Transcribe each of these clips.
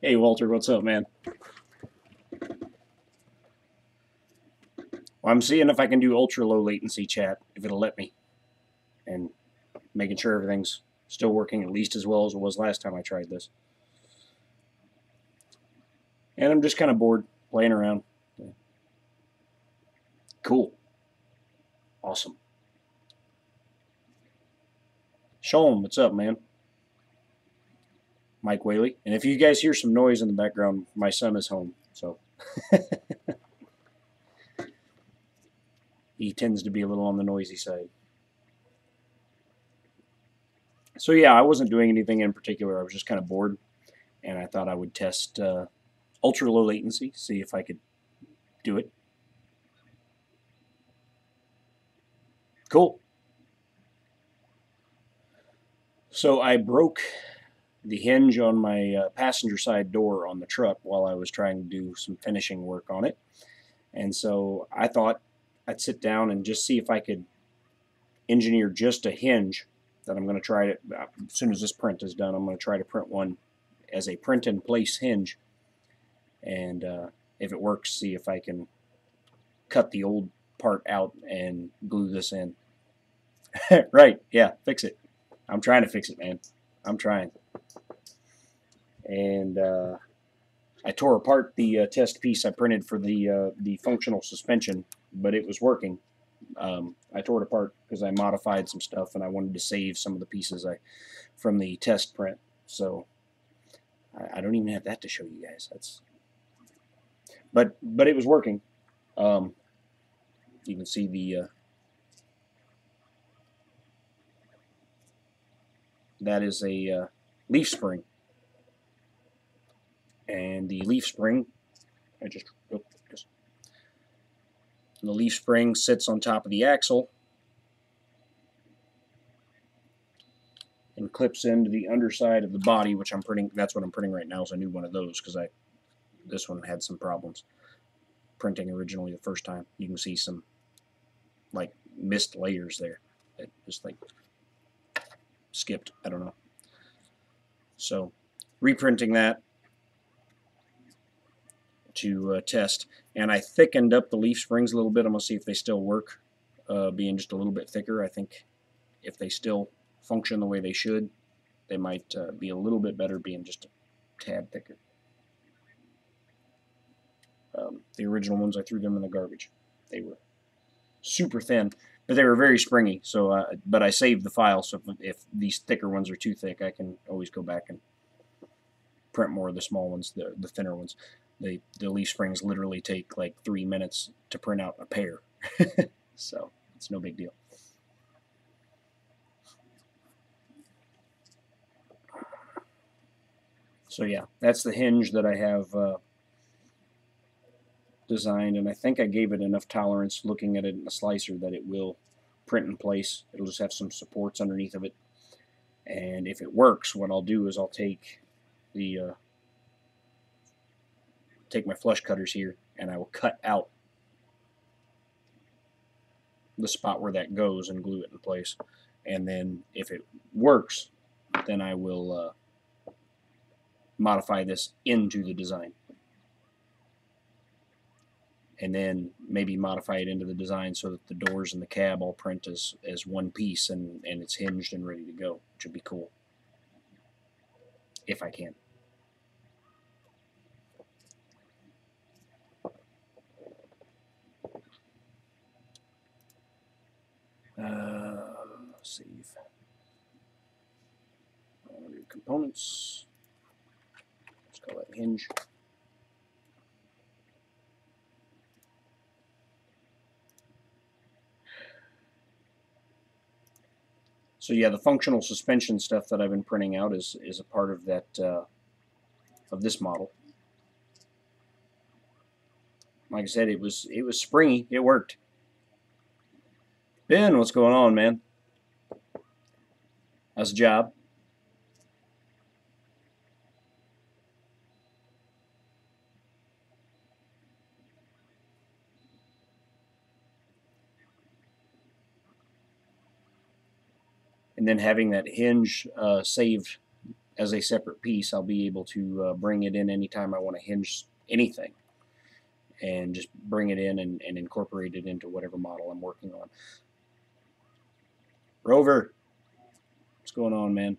Hey Walter, what's up, man? Well, I'm seeing if I can do ultra low latency chat, if it'll let me, and making sure everything's still working at least as well as it was last time I tried this. And I'm just kind of bored playing around. Cool. Awesome. Sean, what's up, man? Mike Whaley. And if you guys hear some noise in the background, my son is home. So he tends to be a little on the noisy side. So yeah, I wasn't doing anything in particular. I was just kind of bored, and I thought I would test ultra low latency, see if I could do it. Cool. So I broke the hinge on my passenger side door on the truck while I was trying to do some finishing work on it. And so I thought I'd sit down and just see if I could engineer just a hinge that I'm going to try to, as soon as this print is done, I'm going to try to print one as a print in place hinge. And if it works, see if I can cut the old part out and glue this in. Right, yeah, fix it. I'm trying to fix it, man. I'm trying. And I tore apart the test piece I printed for the functional suspension, but it was working. I tore it apart because I modified some stuff and I wanted to save some of the pieces from the test print. So I don't even have that to show you guys. But it was working. You can see that is a leaf spring, and the leaf spring the leaf spring sits on top of the axle and clips into the underside of the body, which I'm printing. That's what I'm printing right now, is a new one of those, because this one had some problems printing originally the first time. You can see some like missed layers there that just like skipped. I don't know. So reprinting that to test, and I thickened up the leaf springs a little bit. I'm gonna see if they still work, being just a little bit thicker. I think if they still function the way they should, they might be a little bit better being just a tad thicker. The original ones, I threw them in the garbage. They were super thin, but they were very springy. So, but I saved the file, so if these thicker ones are too thick, I can always go back and print more of the small ones, the thinner ones. The leaf springs literally take like 3 minutes to print out a pair, so it's no big deal. So yeah, that's the hinge that I have designed, and I think I gave it enough tolerance looking at it in the slicer that it will print in place. It'll just have some supports underneath of it, and if it works, what I'll do is I'll take the take my flush cutters here, and I will cut out the spot where that goes and glue it in place. And then if it works, then I will modify this into the design, and then maybe modify it into the design so that the doors and the cab all print as one piece, and it's hinged and ready to go, which would be cool if I can. Save. Components. Let's call that hinge. So yeah, the functional suspension stuff that I've been printing out is a part of that of this model. Like I said, it was springy. It worked. Ben, what's going on, man? How's the job? And then having that hinge saved as a separate piece, I'll be able to bring it in anytime I want to hinge anything, and just bring it in and incorporate it into whatever model I'm working on. Rover, what's going on, man?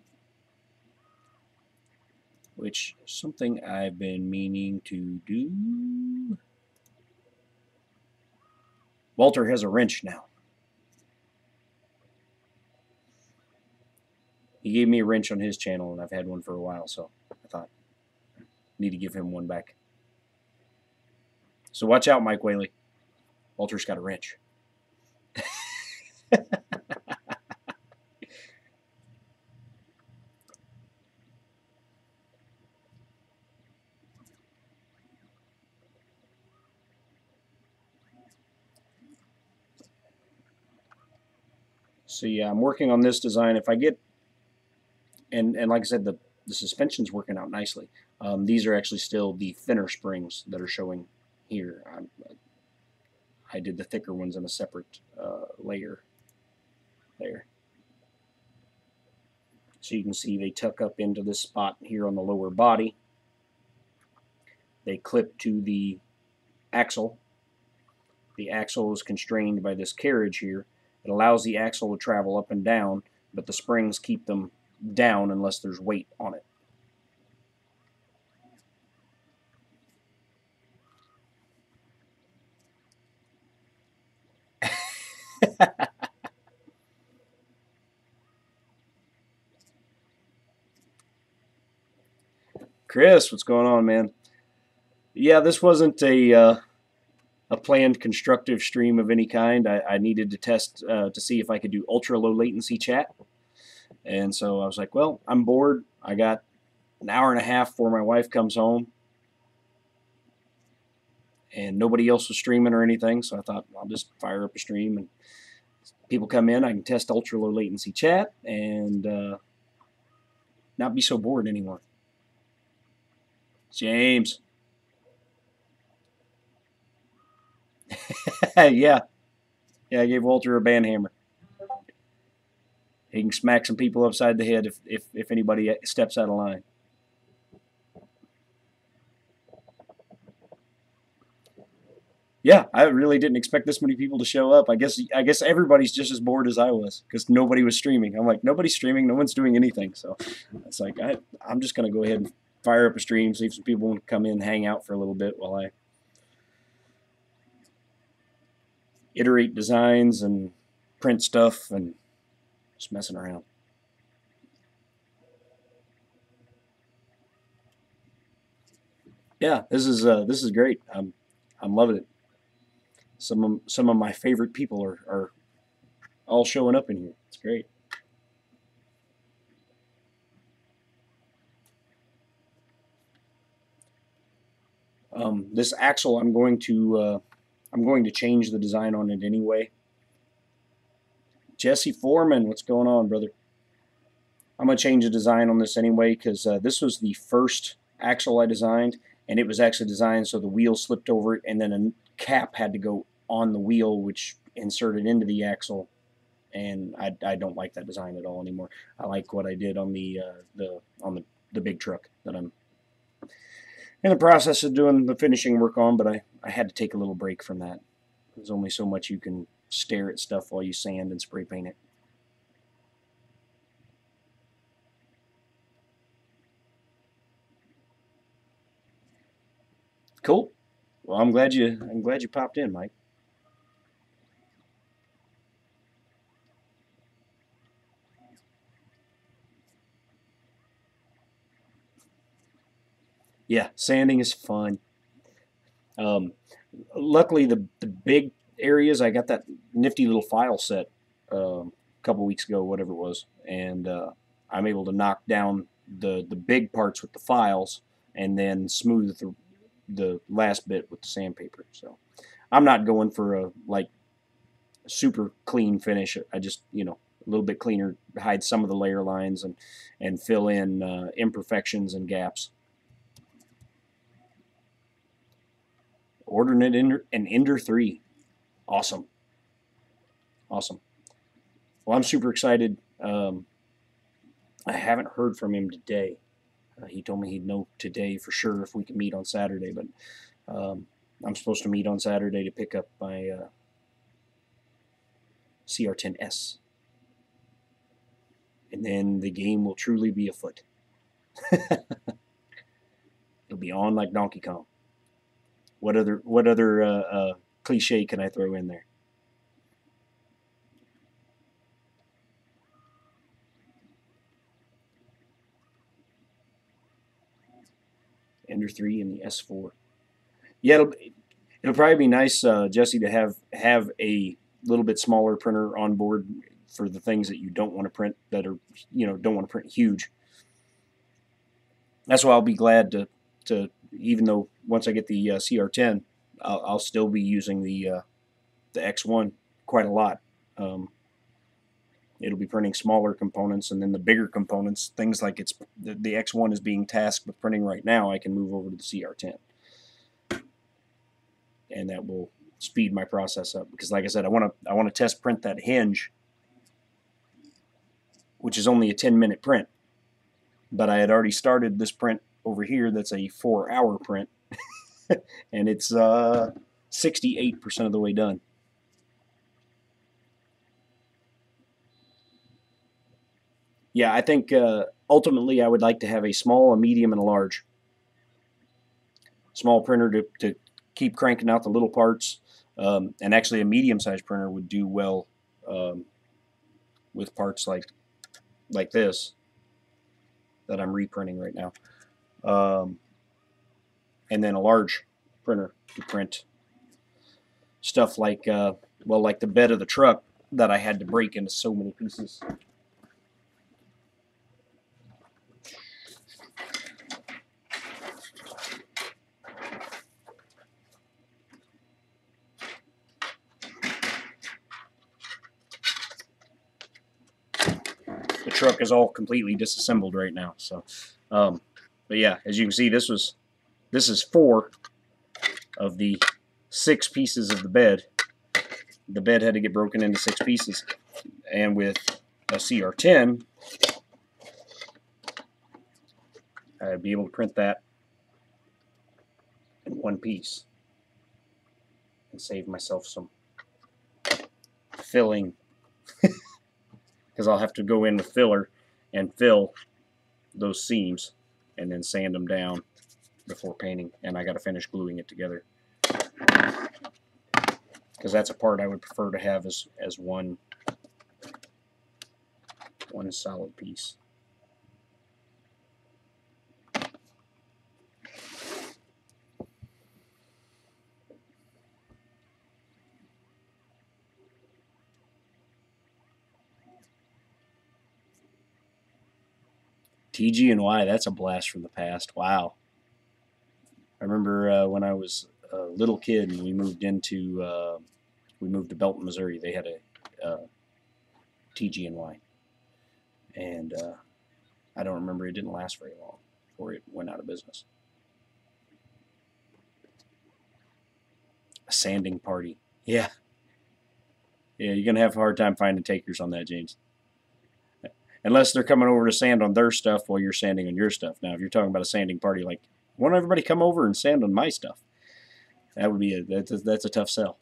Which is something I've been meaning to do. Walter has a wrench now. He gave me a wrench on his channel, and I've had one for a while, so I thought I need to give him one back. So watch out, Mike Whaley. Walter's got a wrench. So yeah, I'm working on this design. If I get, and like I said, the suspension's working out nicely. These are actually still the thinner springs that are showing here. I did the thicker ones in a separate layer there. So you can see they tuck up into this spot here on the lower body. They clip to the axle. The axle is constrained by this carriage here. It allows the axle to travel up and down, but the springs keep them down unless there's weight on it. Chris, what's going on, man? Yeah, this wasn't a planned constructive stream of any kind. I needed to test to see if I could do ultra low latency chat. And so I was like, well, I'm bored. I got an hour and a half before my wife comes home, and nobody else was streaming or anything. So I thought, I'll just fire up a stream, and people come in, I can test ultra low latency chat and not be so bored anymore. James. Yeah. Yeah, I gave Walter a band hammer. He can smack some people upside the head if anybody steps out of line. Yeah, I really didn't expect this many people to show up. I guess everybody's just as bored as I was because nobody was streaming. I'm like, nobody's streaming, no one's doing anything. So it's like I'm just gonna go ahead and fire up a stream, see if some people want to come in, hang out for a little bit while I iterate designs and print stuff and just messing around. Yeah, this is great. I'm loving it. Some of my favorite people are all showing up in here. It's great. This axle, I'm going to change the design on it anyway. Jesse Foreman, what's going on, brother? I'm going to change the design on this anyway because this was the first axle I designed, and it was actually designed so the wheel slipped over it, and then a cap had to go on the wheel, which inserted into the axle, and I don't like that design at all anymore. I like what I did on the big truck that I'm in the process of doing the finishing work on, but I had to take a little break from that. There's only so much you can stare at stuff while you sand and spray paint it. Cool. Well, I'm glad you popped in, Mike. Yeah, sanding is fun. Um, Luckily, the big areas, I got that nifty little file set a couple weeks ago, whatever it was, and I'm able to knock down the big parts with the files and then smooth the last bit with the sandpaper. So I'm not going for a like super clean finish. I just a little bit cleaner, hide some of the layer lines and fill in imperfections and gaps. Ordering it in an Ender 3. Awesome. Awesome. Well, I'm super excited. I haven't heard from him today, He told me he'd know today for sure if we can meet on Saturday, but I'm supposed to meet on Saturday to pick up my CR10S. And then the game will truly be afoot. It'll be on like Donkey Kong. What other cliche can I throw in there? Ender 3 and the S4. Yeah, it'll probably be nice, Jesse, to have a little bit smaller printer on board for the things that you don't want to print that are don't want to print huge. That's why I'll be glad to even though once I get the CR10, I'll still be using the X1 quite a lot. It'll be printing smaller components, and then the bigger components, things like the X1 is being tasked with printing right now, I can move over to the CR10, and that will speed my process up. Because, like I said, I want to test print that hinge, which is only a 10-minute print, but I had already started this print over here. That's a 4-hour print, and it's 68% of the way done. Yeah, I think ultimately I would like to have a small, a medium, and a large. Small printer to keep cranking out the little parts, and actually a medium-sized printer would do well with parts like this that I'm reprinting right now, and then a large printer to print stuff like like the bed of the truck that I had to break into so many pieces. The truck is all completely disassembled right now. So, but yeah, as you can see, this is 4 of the 6 pieces of the bed. The bed had to get broken into 6 pieces, and with a CR10, I'd be able to print that in one piece and save myself some filling, because I'll have to go in with filler and fill those seams and then sand them down before painting, and I got to finish gluing it together, because that's a part I would prefer to have as one solid piece. TG and Y, that's a blast from the past. Wow. I remember when I was a little kid and we moved to Belton, Missouri. They had a TG and Y, and I don't remember. It didn't last very long before it went out of business. A sanding party. Yeah. Yeah, you're going to have a hard time finding takers on that, James. Unless they're coming over to sand on their stuff while you're sanding on your stuff. Now, if you're talking about a sanding party, like, why don't everybody come over and sand on my stuff? That would be that's a tough sell.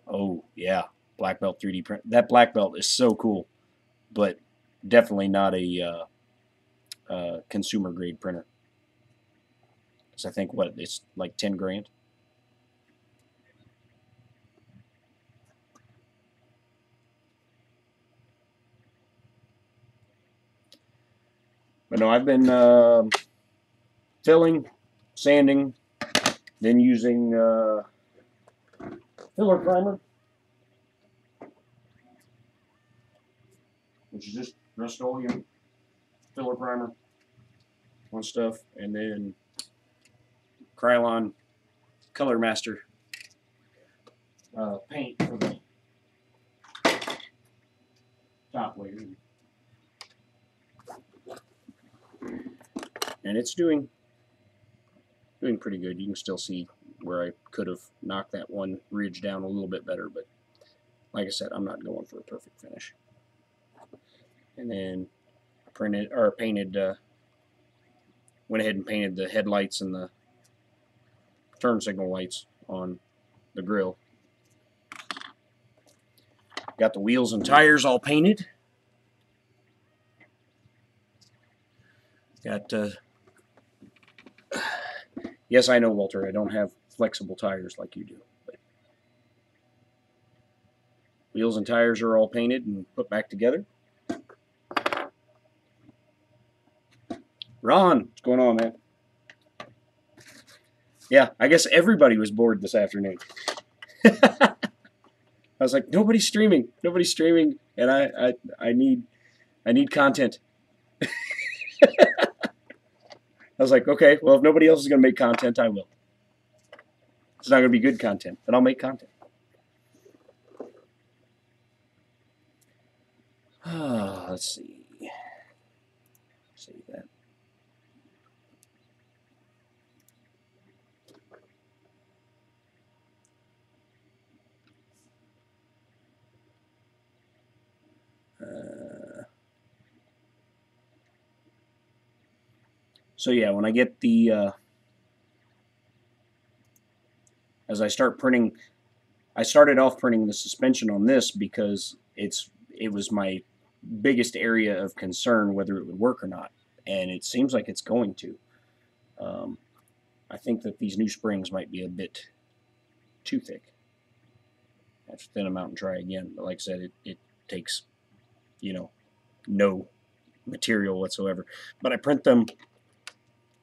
Oh, yeah. Black belt 3D print. That black belt is so cool, but definitely not a consumer grade printer. Because I think, it's like 10 grand. But no, I've been filling, sanding, then using filler primer, which is just Rust-Oleum filler primer on stuff, and then Krylon Color Master paint for the top layer. And it's doing pretty good. You can still see where I could have knocked that one ridge down a little bit better, but like I said, I'm not going for a perfect finish. And then I printed or painted, went ahead and painted the headlights and the turn signal lights on the grill. Got the wheels and tires all painted. Got, yes, I know, Walter, I don't have flexible tires like you do. But wheels and tires are all painted and put back together. Ron, what's going on, man? Yeah, I guess everybody was bored this afternoon. I was like, nobody's streaming, and I need content. I was like, okay, well, if nobody else is going to make content, I will. It's not going to be good content, but I'll make content. Let's see. Save that. So yeah, when I get the as I start printing, I started off printing the suspension on this because it was my biggest area of concern whether it would work or not, and it seems like it's going to. I think that these new springs might be a bit too thick. I have to thin them out and try again, but like I said, it takes, you know, no material whatsoever. But I print them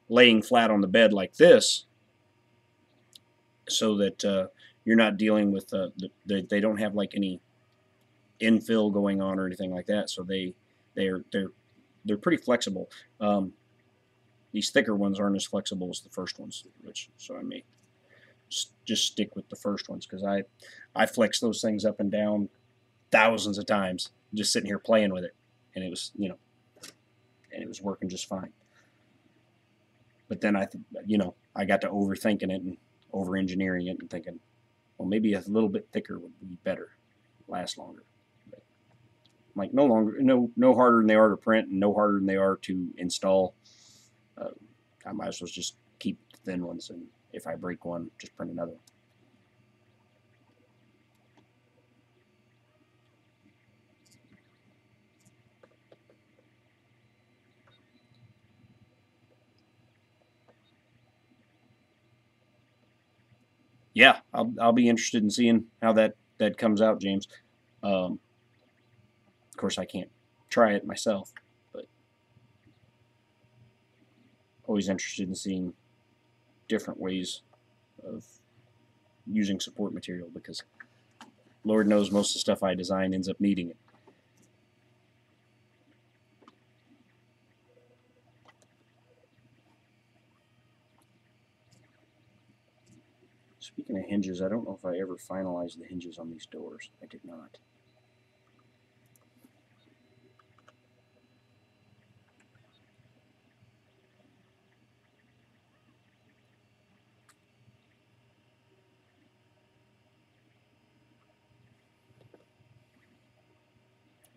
laying flat on the bed like this, so that you're not dealing with they don't have like any infill going on or anything like that. So they're pretty flexible. These thicker ones aren't as flexible as the first ones, so I may just stick with the first ones, because I flex those things up and down thousands of times just sitting here playing with it, and it was, you know, and it was working just fine. But then I got to overthinking it and over engineering it and thinking, well, maybe a little bit thicker would be better, last longer. But like no harder than they are to print and no harder than they are to install. I might as well just keep the thin ones, and if I break one, just print another one. Yeah, I'll be interested in seeing how that comes out, James. Of course, I can't try it myself, but always interested in seeing different ways of using support material, because Lord knows most of the stuff I design ends up needing it. Speaking of hinges, I don't know if I ever finalized the hinges on these doors. I did not.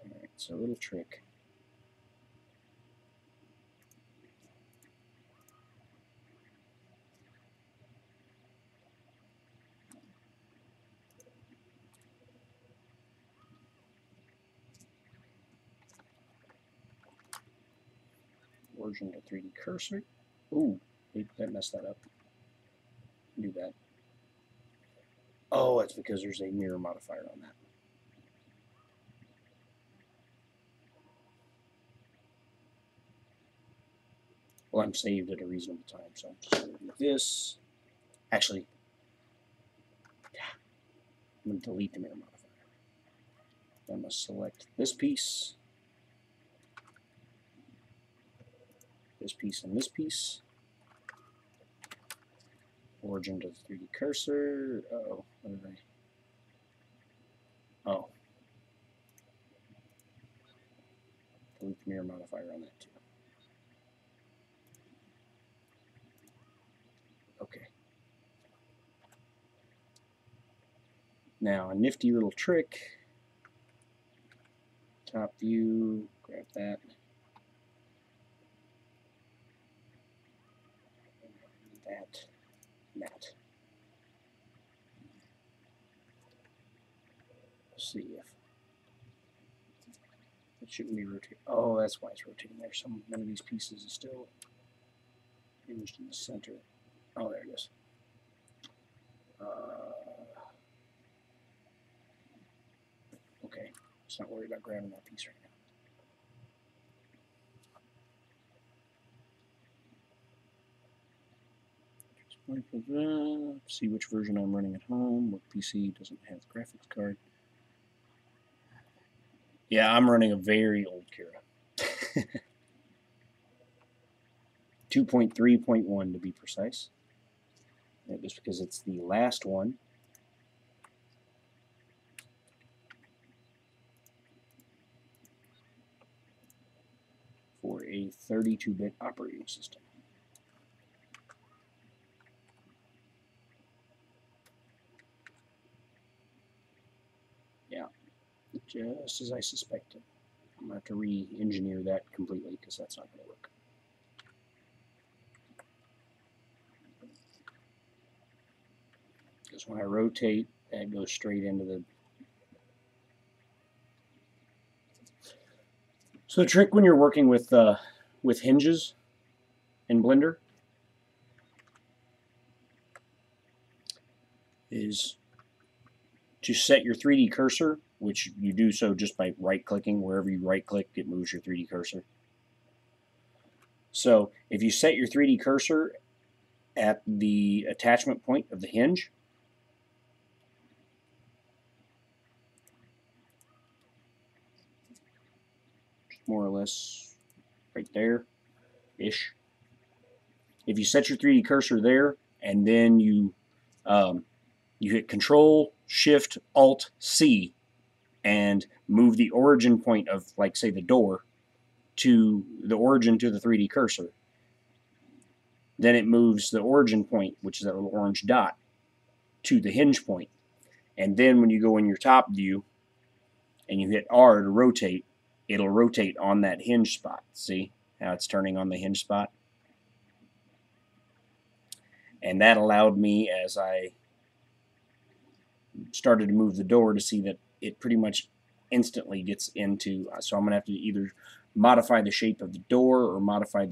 Alright, so a little trick. Origin to 3D cursor. Ooh, that messed that up. Do that. Oh, that's because there's a mirror modifier on that. Well, I'm saved at a reasonable time, so I'm just going to do this. Actually, I'm going to delete the mirror modifier. I must select this piece, and this piece. Origin to the 3D cursor. Uh-oh, what did I... Oh. Delete the mirror modifier on that too. Okay. Now, a nifty little trick top view, grab that. That. Let's see if it shouldn't be rotating. Oh, that's why it's rotating there. One of these pieces is still hinged in the center. Oh, there it is. Okay, let's not worry about grabbing that piece right now. See which version I'm running at home. What PC doesn't have the graphics card? Yeah, I'm running a very old Kira. 2.3.1 to be precise. Just because it's the last one. For a 32-bit operating system. Yeah, just as I suspected. I'm going to have to re-engineer that completely because that's not going to work. Because when I rotate, that goes straight into the... So the trick when you're working with hinges in Blender is to set your 3D cursor, which you do so just by right-clicking. Wherever you right-click, it moves your 3D cursor. So if you set your 3D cursor at the attachment point of the hinge, more or less right there-ish. If you set your 3D cursor there, and then you hit Control, Shift, Alt, C, and move the origin point of, like, say, the door to the origin to the 3D cursor, then it moves the origin point, which is that little orange dot, to the hinge point. And then when you go in your top view and you hit R to rotate, it'll rotate on that hinge spot. See how it's turning on the hinge spot? And that allowed me, as I started to move the door, to see that it pretty much instantly gets into, so I'm going to have to either modify the shape of the door or modify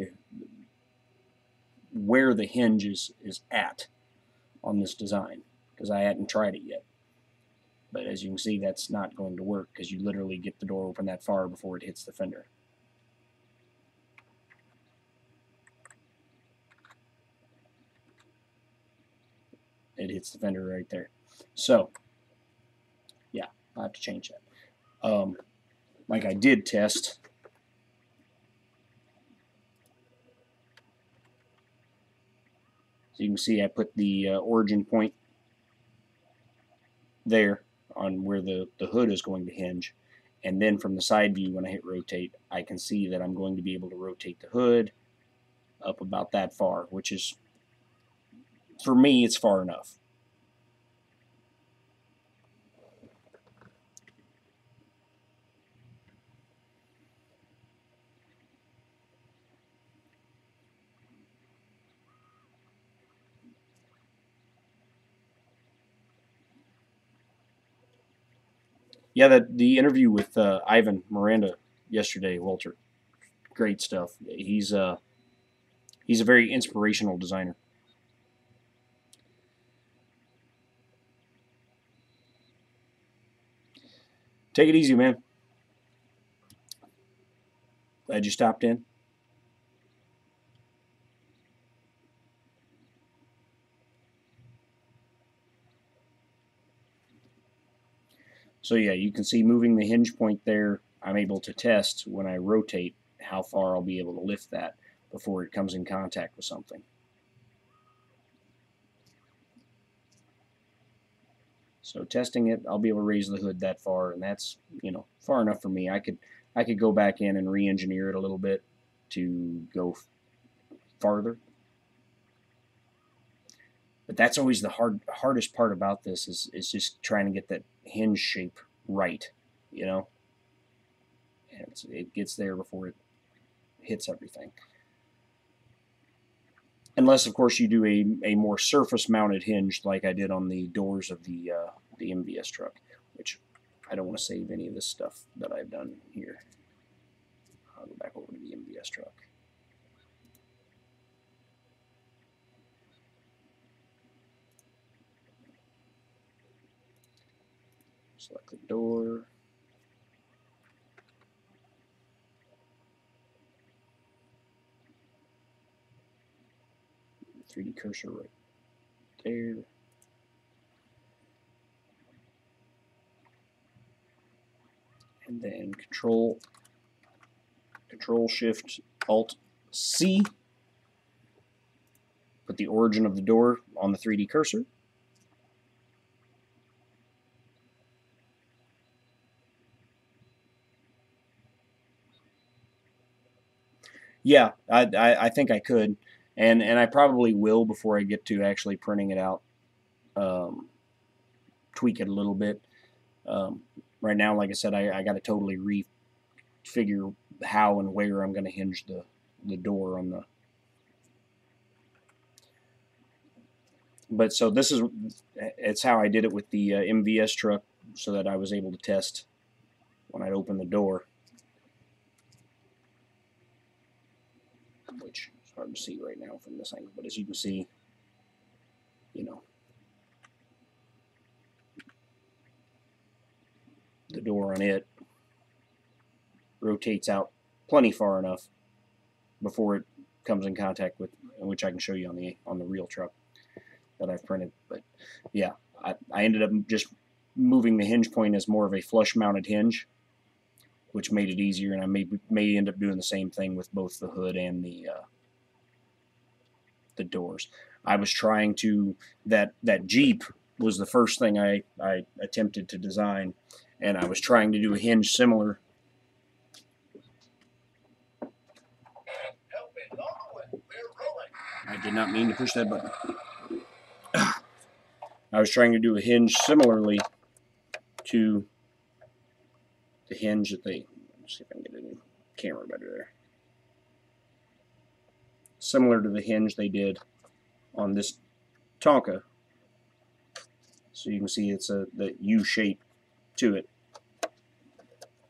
where the hinge is at on this design, because I hadn't tried it yet. But as you can see, that's not going to work because you literally get the door open that far before it hits the fender. It hits the fender right there. So, yeah, I'll have to change that. Like I did test. So you can see I put the origin point there on where the hood is going to hinge. And then from the side view, when I hit rotate, I can see that I'm going to be able to rotate the hood up about that far, which is, for me, it's far enough. Yeah, the interview with Ivan Miranda yesterday, Walter, great stuff. He's a very inspirational designer. Take it easy, man. Glad you stopped in. So yeah, you can see moving the hinge point there, I'm able to test when I rotate how far I'll be able to lift that before it comes in contact with something. So testing it, I'll be able to raise the hood that far, and that's, far enough for me. I could go back in and re-engineer it a little bit to go farther. But that's always the hardest part about this is just trying to get that hinge shape right, and it gets there before it hits everything. Unless, of course, you do a more surface-mounted hinge like I did on the doors of the MVS truck, which I don't want to save any of this stuff that I've done here. I'll go back over to the MVS truck. Select the door. 3D cursor right there. And then Control Shift Alt C. Put the origin of the door on the 3D cursor. Yeah, I think I could, and I probably will before I get to actually printing it out. Tweak it a little bit. Right now, like I said, I got to totally refigure how and where I'm going to hinge the door on the. But so it's how I did it with the MVS truck, so that I was able to test when I'd open the door, which is hard to see right now from this angle. But as you can see, you know, the door on it rotates out plenty far enough before it comes in contact with, which I can show you on the real truck that I've printed. But yeah, I ended up just moving the hinge point as more of a flush mounted hinge, which made it easier, and I may end up doing the same thing with both the hood and the doors. I was trying to that Jeep was the first thing I attempted to design, and I was trying to do a hinge similar. I did not mean to push that button. I was trying to do a hinge similarly to the hinge that they. Let's see if I can get it in camera better there. Similar to the hinge they did on this Tonka. So you can see it's the U shape to it,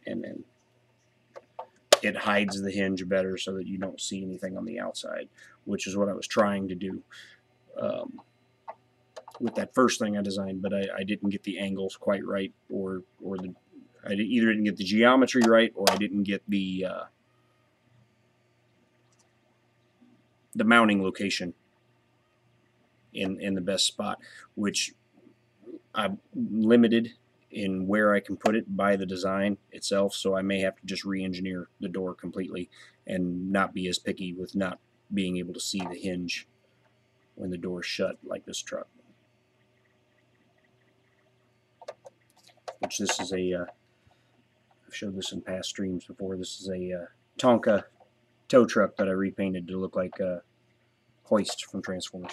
and then it hides the hinge better so that you don't see anything on the outside, which is what I was trying to do with that first thing I designed, but I didn't get the angles quite right, or I either didn't get the geometry right, or I didn't get the mounting location in the best spot, which I'm limited in where I can put it by the design itself, so I may have to just re-engineer the door completely and not be as picky with not being able to see the hinge when the door's shut like this truck. Which this is I've showed this in past streams before, this is a Tonka tow truck that I repainted to look like Hoist from Transformers.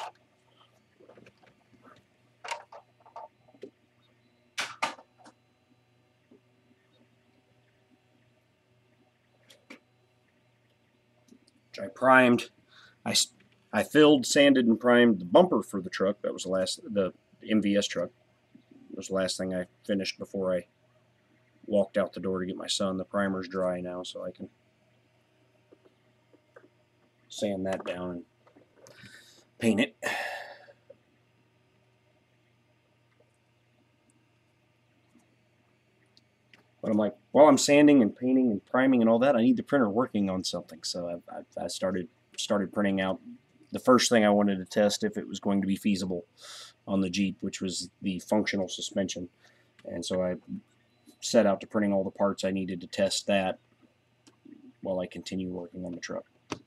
Which I primed. I filled, sanded, and primed the bumper for the truck. That was the MVS truck. It was the last thing I finished before I walked out the door to get my son. The primer's dry now, so I can sand that down and paint it. But I'm like, while I'm sanding and painting and priming and all that, I need the printer working on something. So I started printing out the first thing I wanted to test if it was going to be feasible on the Jeep, which was the functional suspension. And so I set out to printing all the parts I needed to test that while I continue working on the truck. I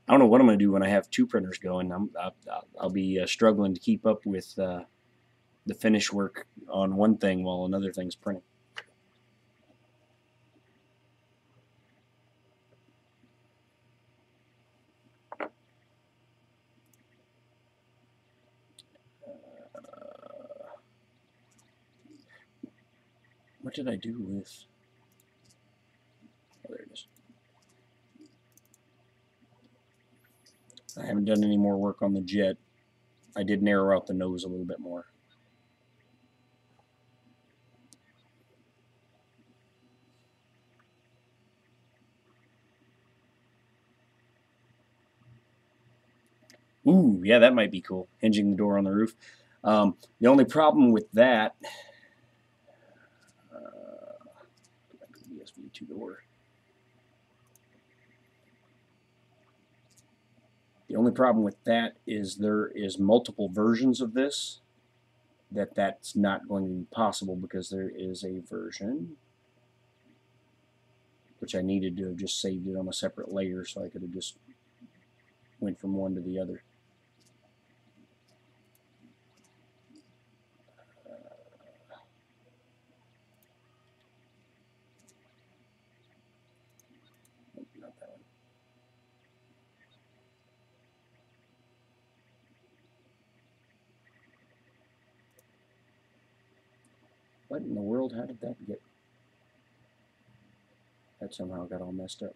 don't know what I'm going to do when I have two printers going. I'll be struggling to keep up with the finish work on one thing while another thing's printing. What did I do with I haven't done any more work on the jet. I did narrow out the nose a little bit more. Ooh, yeah, that might be cool. Hinging the door on the roof. The only problem with that, ESV two-door. The only problem with that is there is multiple versions of this. That's not going to be possible because there is a version which I needed to have just saved it on a separate layer so I could have just went from one to the other. Not that one. What in the world? How did that get? That somehow got all messed up.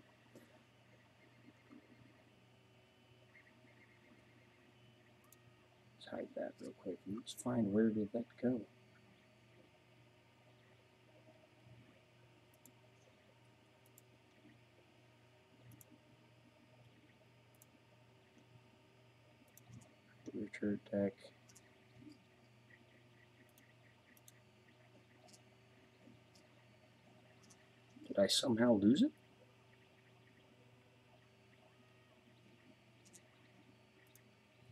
Let's hide that real quick. Let's find where did that go. Rear turret deck. Did I somehow lose it?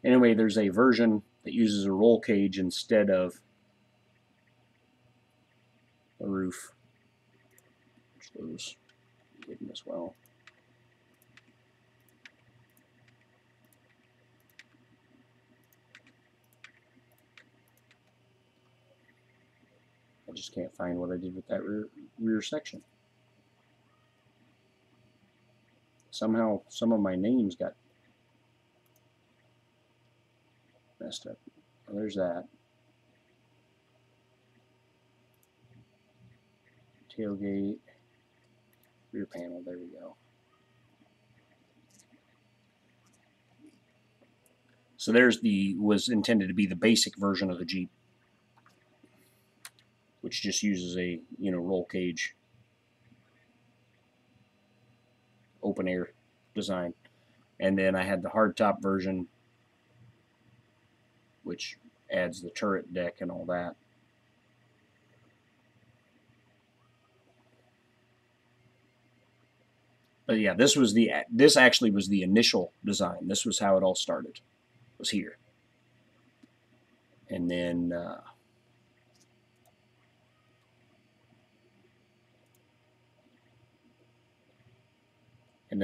Anyway, there's a version that uses a roll cage instead of the roof, which those hidden as well. I just can't find what I did with that rear section. Somehow some of my names got messed up. Well, there's that. Tailgate, rear panel, there we go. So there's was intended to be the basic version of the Jeep, which just uses a roll cage open air design. And then I had the hardtop version, which adds the turret deck and all that. But yeah, this actually was the initial design. This was how it all started. Was here, and then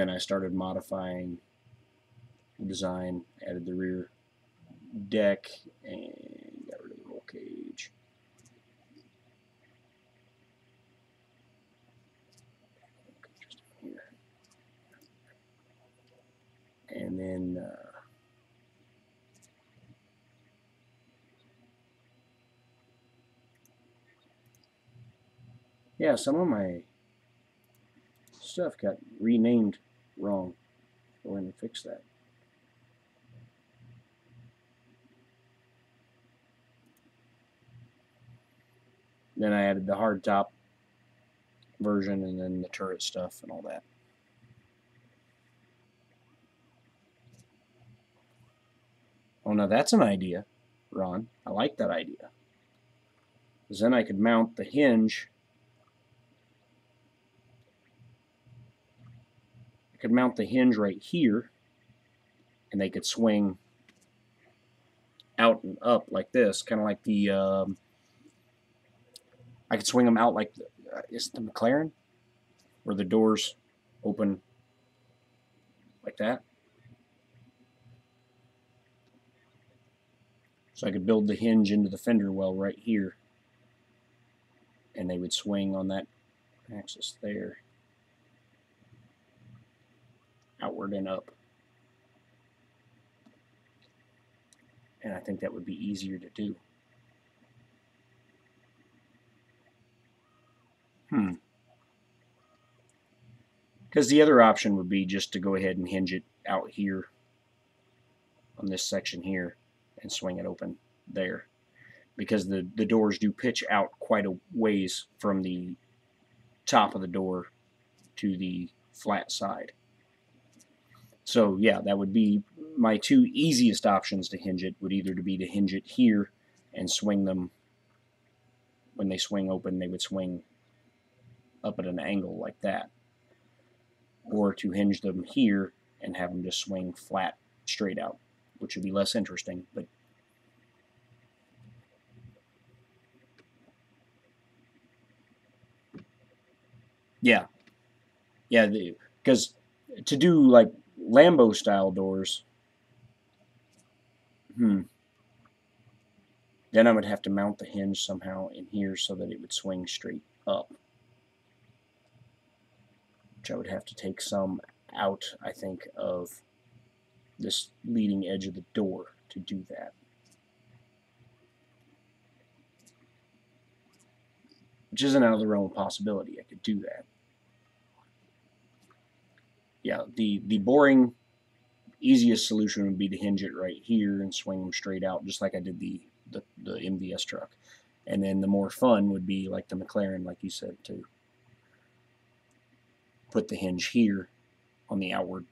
I started modifying the design, added the rear deck, and got rid of the roll cage. And then yeah, some of my stuff got renamed wrong. Go in and fix that. Then I added the hardtop version and then the turret stuff and all that. Oh, now that's an idea, Ron. I like that idea. Because then I could mount the hinge. I could mount the hinge right here, and they could swing out and up like this, kind of like the. I could swing them out like is it the McLaren, where the doors open like that. So I could build the hinge into the fender well right here, and they would swing on that axis there, outward and up. And I think that would be easier to do. Because the other option would be just to go ahead and hinge it out here on this section here and swing it open there, because the doors do pitch out quite a ways from the top of the door to the flat side. So yeah, that would be my two easiest options to hinge it, would either be to hinge it here and swing them, when they swing open, they would swing up at an angle like that, or to hinge them here and have them just swing flat straight out, which would be less interesting, but yeah, because to do like Lambo style doors, then I would have to mount the hinge somehow in here so that it would swing straight up, which I would have to take some out, I think, of this leading edge of the door to do that. Which isn't out of the realm of possibility. I could do that. Yeah, the boring, easiest solution would be to hinge it right here and swing them straight out, just like I did the MVS truck. And then the more fun would be like the McLaren, like you said, to put the hinge here on the outward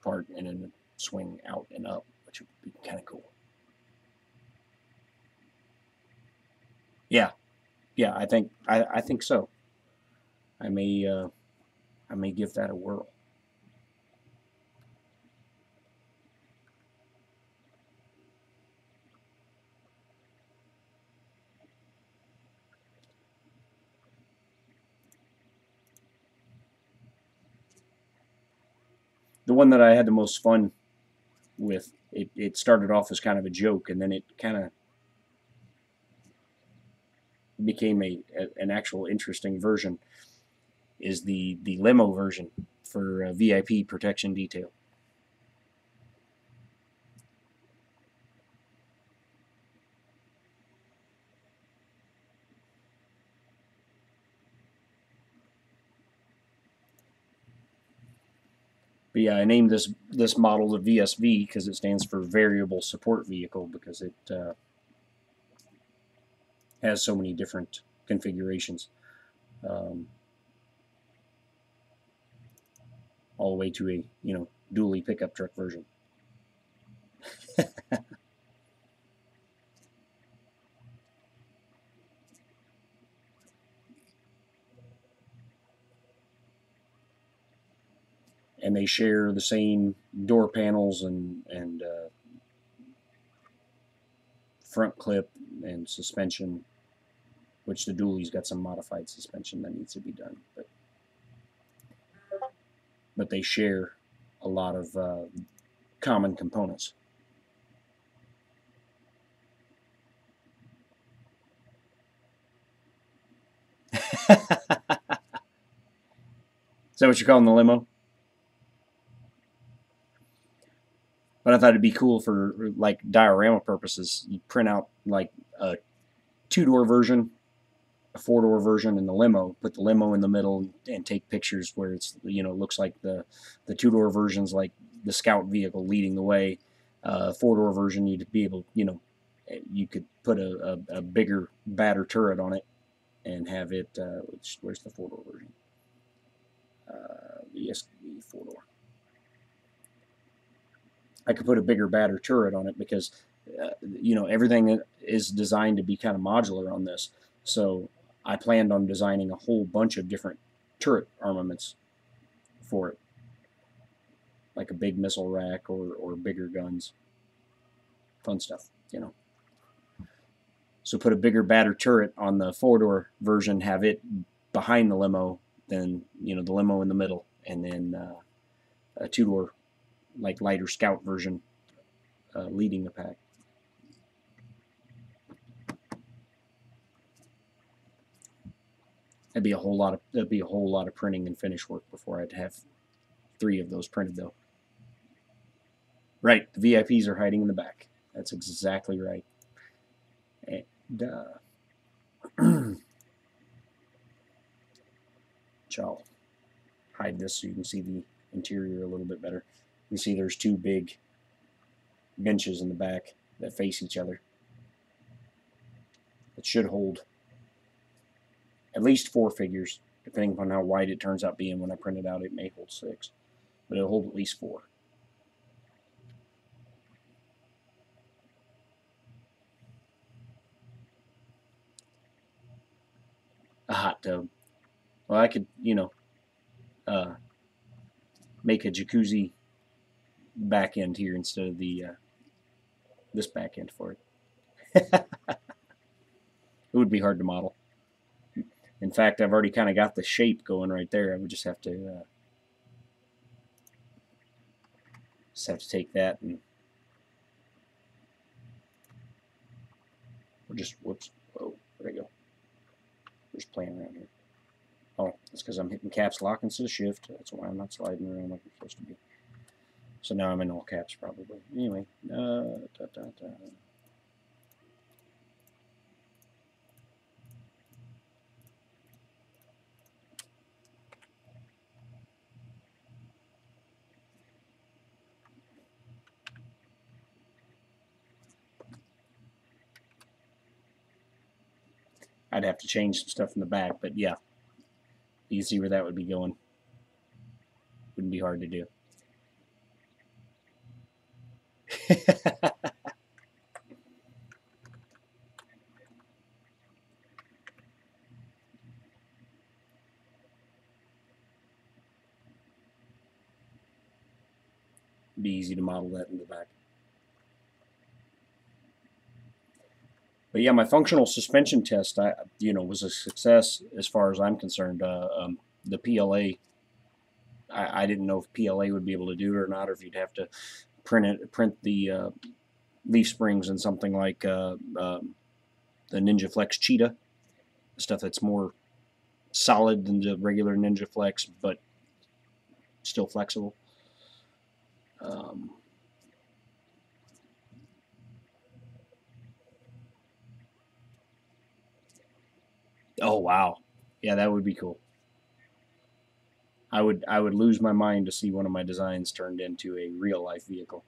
part and then swing out and up, which would be kind of cool. Yeah, I think so. I may give that a whirl. The one that I had the most fun with, it started off as kind of a joke, and then it kind of became an actual interesting version, is the limo version for VIP protection detail. But yeah, I named this model the VSV because it stands for Variable Support Vehicle, because it has so many different configurations, all the way to a dually pickup truck version. And they share the same door panels and front clip and suspension, which the dually's got some modified suspension that needs to be done, but they share a lot of common components. Is that what you're calling the limo? But I thought it'd be cool for like diorama purposes. You print out like a 2-door version, a 4-door version, and the limo. Put the limo in the middle and take pictures where it's looks like the 2-door version's like the scout vehicle leading the way. 4-door version, you'd be able you could put a bigger batter turret on it and have it. Where's the 4-door version? The 4-door. I could put a bigger batter turret on it because everything is designed to be kind of modular on this. So I planned on designing a whole bunch of different turret armaments for it, like a big missile rack or bigger guns. Fun stuff, So put a bigger batter turret on the 4-door version, have it behind the limo, then the limo in the middle, and then a 2-door like lighter scout version leading the pack. That'd be a whole lot of printing and finish work before I'd have 3 of those printed, though. Right, the VIPs are hiding in the back. That's exactly right. And I'll hide this so you can see the interior a little bit better. You see there's 2 big benches in the back that face each other. It should hold at least 4 figures, depending upon how wide it turns out being. When I print it out, it may hold 6, but it'll hold at least 4. A hot tub. Well, I could, make a jacuzzi back end here instead of the this back end for it. It would be hard to model. In fact, I've already kind of got the shape going right there. I would just have to take that and whoops. Oh, there we go. Just playing around here. Oh, that's because I'm hitting caps lock instead of shift. That's why I'm not sliding around like I'm supposed to be. So now I'm in all caps probably. Anyway, I'd have to change some stuff in the back, but yeah, you can see where that would be going. Wouldn't be hard to do. Be easy to model that in the back. But yeah, my functional suspension test, was a success as far as I'm concerned. The PLA, I didn't know if PLA would be able to do it or not, or if you'd have to print the leaf springs in something like the Ninja Flex Cheetah, stuff that's more solid than the regular Ninja Flex, but still flexible. Oh wow, yeah, that would be cool. I would lose my mind to see one of my designs turned into a real life vehicle.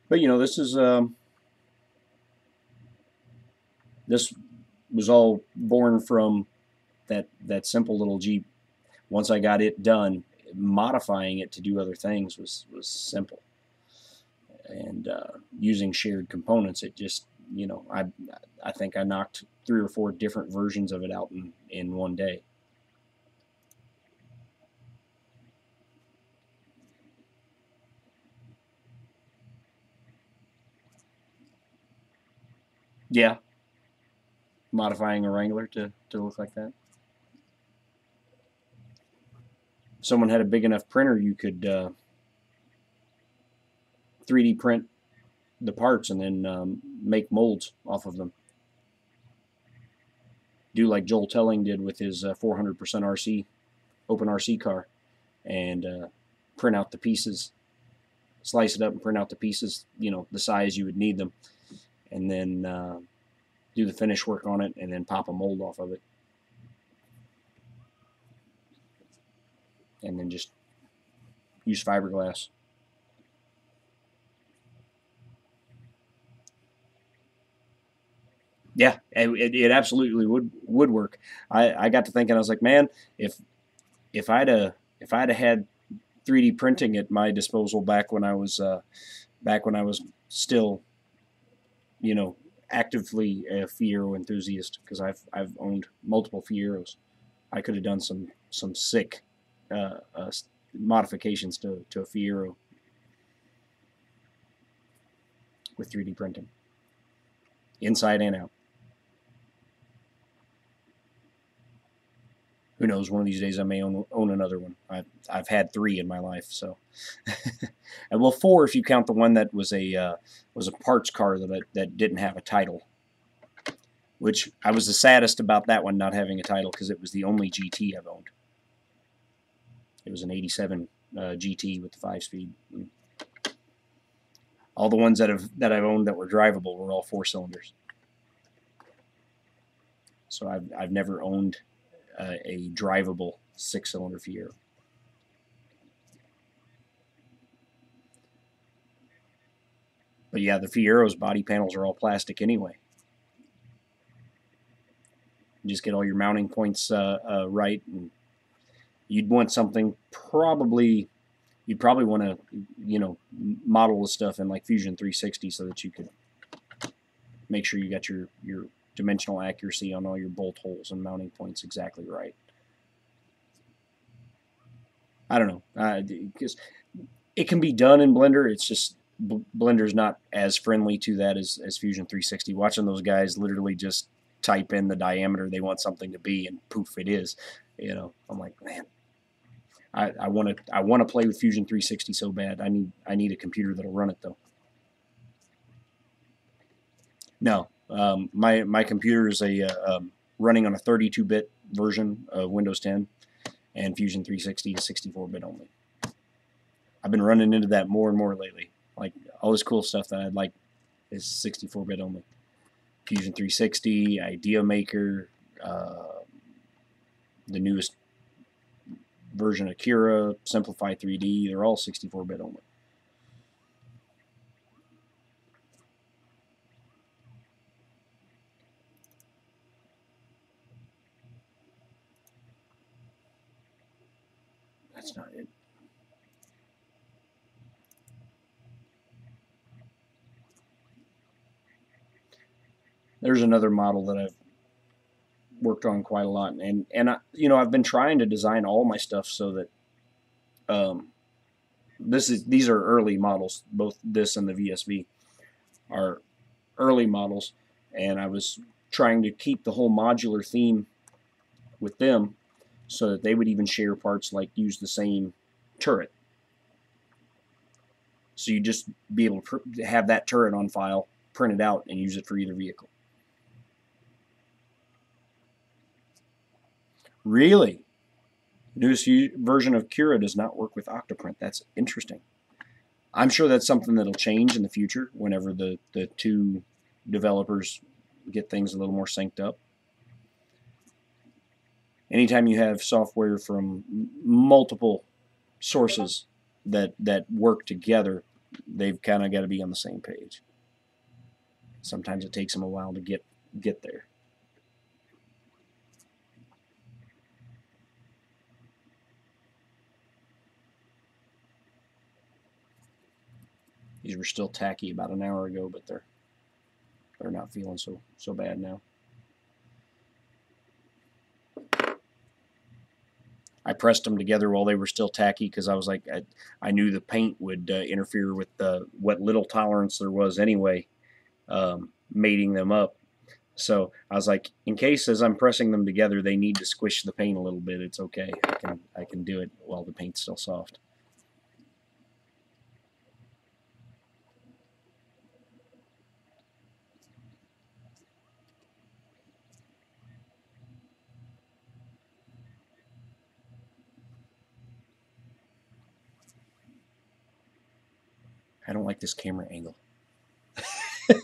But this is this was all born from that simple little Jeep. Once I got it done, modifying it to do other things was simple. And using shared components, it just I think I knocked 3 or 4 different versions of it out in one day. Yeah, modifying a Wrangler to look like that. If someone had a big enough printer, you could 3D print the parts and then make molds off of them. Do like Joel Telling did with his 400% RC, open RC car, and print out the pieces, slice it up and print out the pieces, the size you would need them, and then do the finish work on it, and then pop a mold off of it. And then just use fiberglass. Yeah, it absolutely would work. I got to thinking, I was like, man, if I'd had 3D printing at my disposal back when I was still, actively a Fiero enthusiast, because I've owned multiple Fieros, I could have done some sick modifications to a Fiero with 3D printing, inside and out. Who knows? One of these days I may own another one. I've had 3 in my life, so and well, 4 if you count the one that was a parts car that didn't have a title. Which I was the saddest about that one not having a title, because it was the only GT I've owned. It was an '87 GT with the 5-speed. All the ones that I've owned that were drivable were all 4 cylinders. So I've never owned a drivable 6-cylinder Fiero. But yeah, the Fiero's body panels are all plastic anyway. You just get all your mounting points right, and you'd want something probably. You'd probably want to, model the stuff in like Fusion 360 so that you could make sure you got your dimensional accuracy on all your bolt holes and mounting points exactly right. I don't know, because it can be done in Blender. It's just Blender's not as friendly to that as Fusion 360. Watching those guys literally just type in the diameter they want something to be, and poof, it is. I'm like, man, I want to play with Fusion 360 so bad. I need a computer that'll run it though. No, my computer is running on a 32-bit version of Windows 10, and Fusion 360 is 64-bit only. I've been running into that more and more lately. Like all this cool stuff that I'd like is 64-bit only. Fusion 360, Idea Maker, the newest version of Cura, Simplify 3D, they're all 64-bit only. That's not it. There's another model that I've worked on quite a lot, and I've been trying to design all my stuff so that these are early models. Both this and the VSV are early models, and I was trying to keep the whole modular theme with them so that they would even share parts, like use the same turret. So you just be able to have that turret on file, print it out, and use it for either vehicle. Really? The newest version of Cura does not work with Octoprint. That's interesting. I'm sure that's something that'll change in the future whenever the two developers get things a little more synced up. Anytime you have software from multiple sources that work together, they've kind of got to be on the same page. Sometimes it takes them a while to get there. These were still tacky about an hour ago, but they're not feeling so bad now. I pressed them together while they were still tacky because I was like, I knew the paint would interfere with what little tolerance there was anyway, mating them up. So I was like, in case as I'm pressing them together, they need to squish the paint a little bit, it's okay. I can do it while the paint's still soft. I don't like this camera angle. I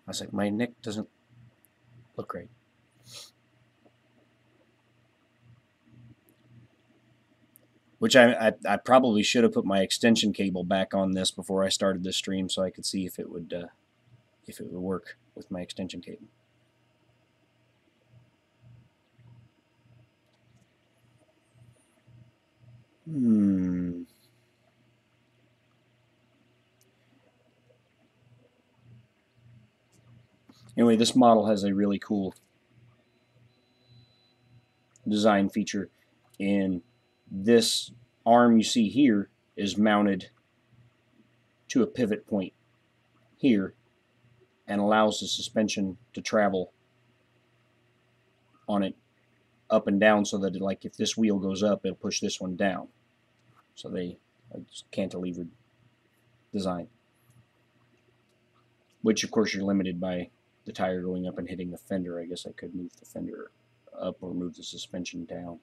was like, my neck doesn't look right. Which I probably should have put my extension cable back on this before I started this stream so I could see if it would work with my extension cable. Anyway, this model has a really cool design feature. In this arm you see here is mounted to a pivot point here and allows the suspension to travel on it up and down so that like if this wheel goes up, it'll push this one down. So they cantilevered design, which of course you're limited by the tire going up and hitting the fender. I guess I could move the fender up or move the suspension down.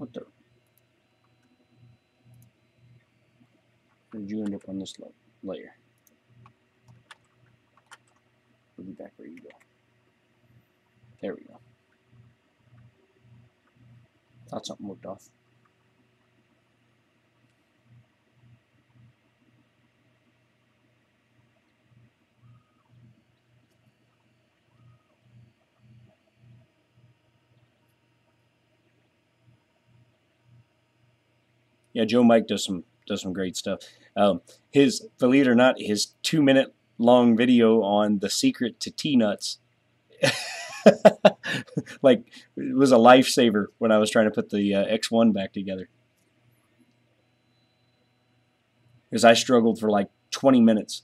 What the? Where did you end up on this layer? We'll be back where you go. There we go. Thought something looked off. Yeah, Joe Mike does some great stuff. His, believe it or not, his 2-minute long video on the secret to T-nuts, like, it was a lifesaver when I was trying to put the X1 back together. Because I struggled for like 20 minutes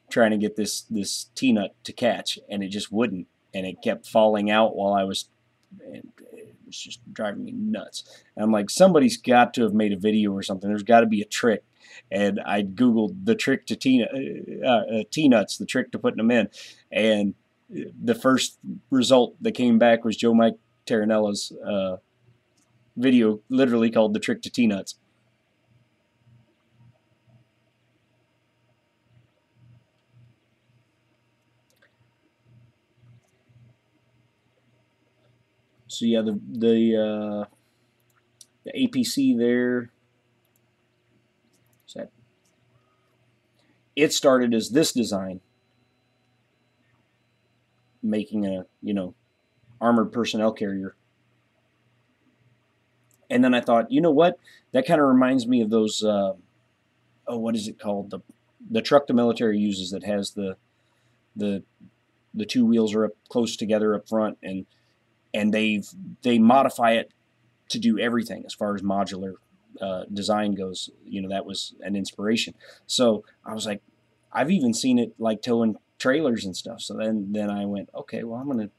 trying to get this T-nut to catch, and it just wouldn't, and it kept falling out while I was. And it was just driving me nuts. And I'm like, somebody's got to have made a video or something. There's got to be a trick. And I googled the trick to T-nuts, the trick to putting them in, and the first result that came back was Joe Mike Terranella's video, literally called "The Trick to T-nuts." So yeah, the APC there. That it started as this design, making a armored personnel carrier, and then I thought, you know what, that kind of reminds me of those what is it called, the truck the military uses that has the two wheels are up close together up front, and they modify it to do everything as far as modular design goes. That was an inspiration. So I was like, I've even seen it like towing trailers and stuff. So then I went, okay, well, I'm going to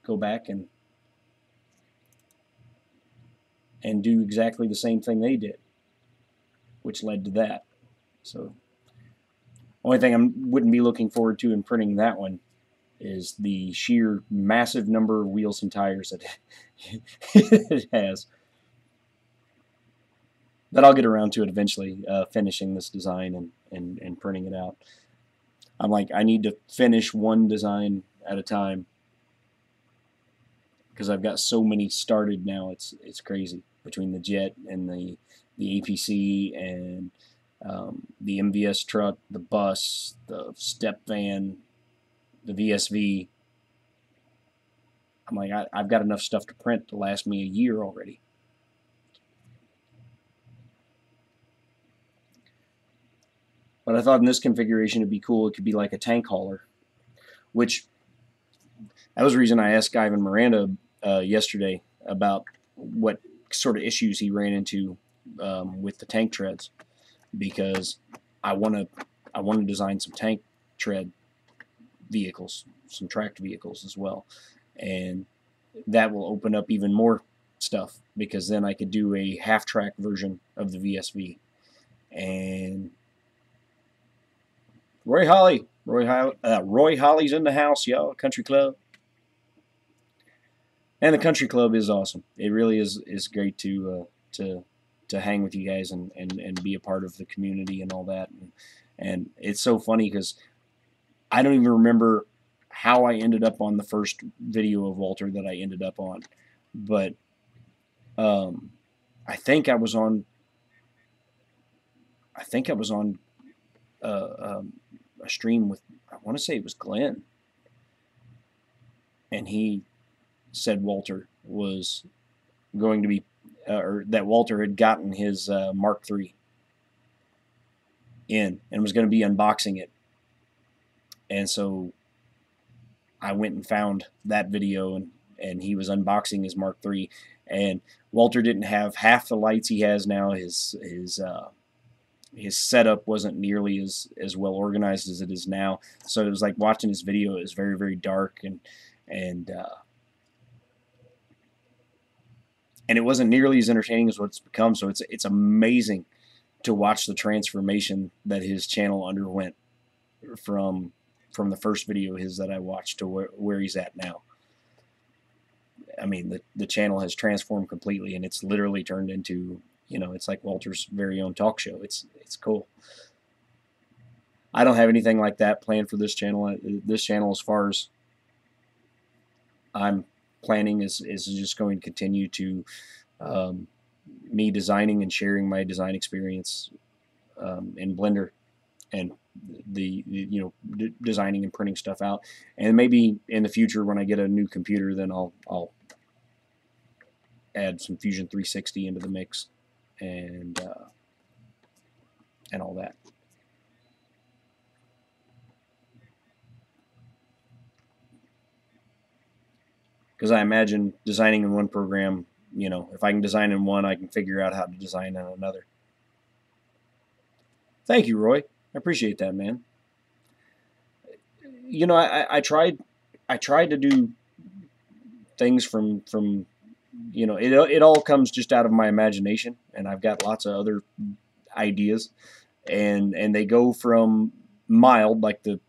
go back and do exactly the same thing they did, which led to that. So only thing I wouldn't be looking forward to in printing that one is the sheer massive number of wheels and tires that it has. But I'll get around to it eventually, finishing this design and printing it out. I'm like, I need to finish one design at a time because I've got so many started now. It's crazy, between the jet and the APC and the MVS truck, the bus, the step van, the VSV. I'm like, I've got enough stuff to print to last me a year already. But I thought in this configuration it'd be cool. It could be like a tank hauler, which that was the reason I asked Ivan Miranda yesterday about what sort of issues he ran into with the tank treads, because I want to design some tank tread vehicles, some tracked vehicles as well, and that will open up even more stuff, because then I could do a half-track version of the VSV. And Roy Holly's in the house, y'all. Country Club. And the Country Club is awesome. It really is great to hang with you guys and be a part of the community and all that. And it's so funny because I don't even remember how I ended up on the first video of Walter that I ended up on, but I think I was on a stream with, I want to say it was Glenn, and he said Walter was going to be, or that Walter had gotten his Mark III in and was going to be unboxing it. And so I went and found that video, and he was unboxing his Mark III. And Walter didn't have half the lights he has now. His setup wasn't nearly as well organized as it is now. So it was like watching his video. It was very, very dark, and it wasn't nearly as entertaining as what it's become. So it's amazing to watch the transformation that his channel underwent from the first video of his that I watched to where he's at now. I mean, the channel has transformed completely, and it's literally turned into, it's like Walter's very own talk show. It's cool. I don't have anything like that planned for this channel. This channel, as far as I'm planning, is just going to continue to me designing and sharing my design experience in Blender, and designing and printing stuff out. And maybe in the future, when I get a new computer, then I'll add some Fusion 360 into the mix, and all that. Because I imagine designing in one program, if I can design in one, I can figure out how to design in another. Thank you, Roy. I appreciate that, man. I tried to do things from it all comes just out of my imagination, and I've got lots of other ideas, and they go from mild, like the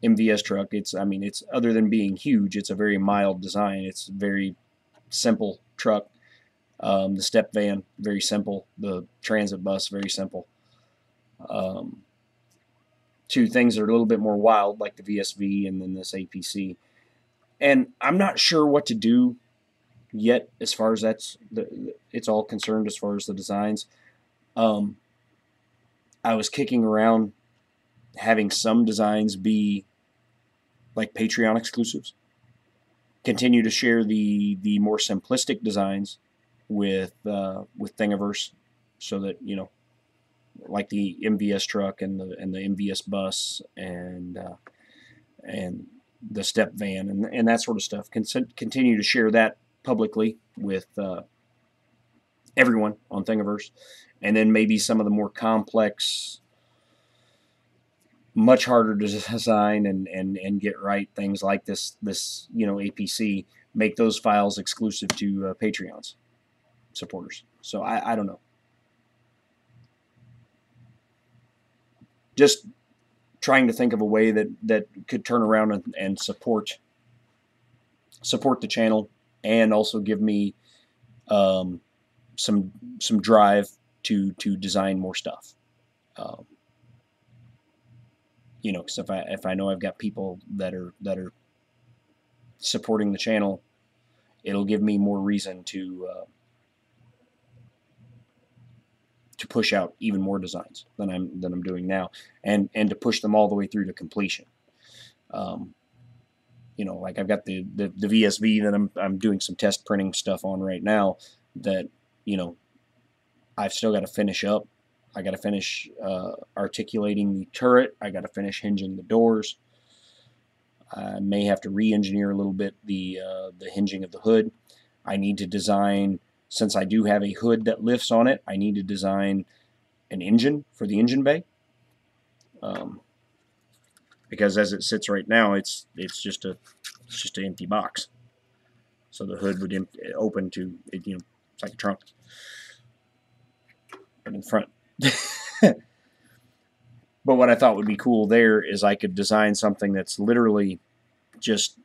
MVS truck. It's other than being huge, it's a very mild design. It's a very simple truck. The step van, very simple. The transit bus, very simple. To things that are a little bit more wild, like the VSV and then this APC. And I'm not sure what to do yet as far as it's all concerned, as far as the designs. I was kicking around having some designs be like Patreon exclusives. Continue to share the more simplistic designs with Thingiverse, so that like the MVS truck and the MVS bus and the step van and that sort of stuff. Continue to share that publicly with everyone on Thingiverse, and then maybe some of the more complex, much harder to design and get right things like this APC, make those files exclusive to Patreon's supporters. So I don't know. Just trying to think of a way that could turn around and support the channel, and also give me some drive to design more stuff. Because if I know I've got people that are supporting the channel, it'll give me more reason to push out even more designs than I'm doing now, and to push them all the way through to completion. Like I've got the VSV that I'm doing some test printing stuff on right now, that I've still got to finish up. I got to finish articulating the turret. I got to finish hinging the doors. I may have to re-engineer a little bit the hinging of the hood. I need to design, since I do have a hood that lifts on it, I need to design an engine for the engine bay. Because as it sits right now, it's just an empty box. So the hood would open to it, it's like a trunk, but in front. But what I thought would be cool there is I could design something that's literally just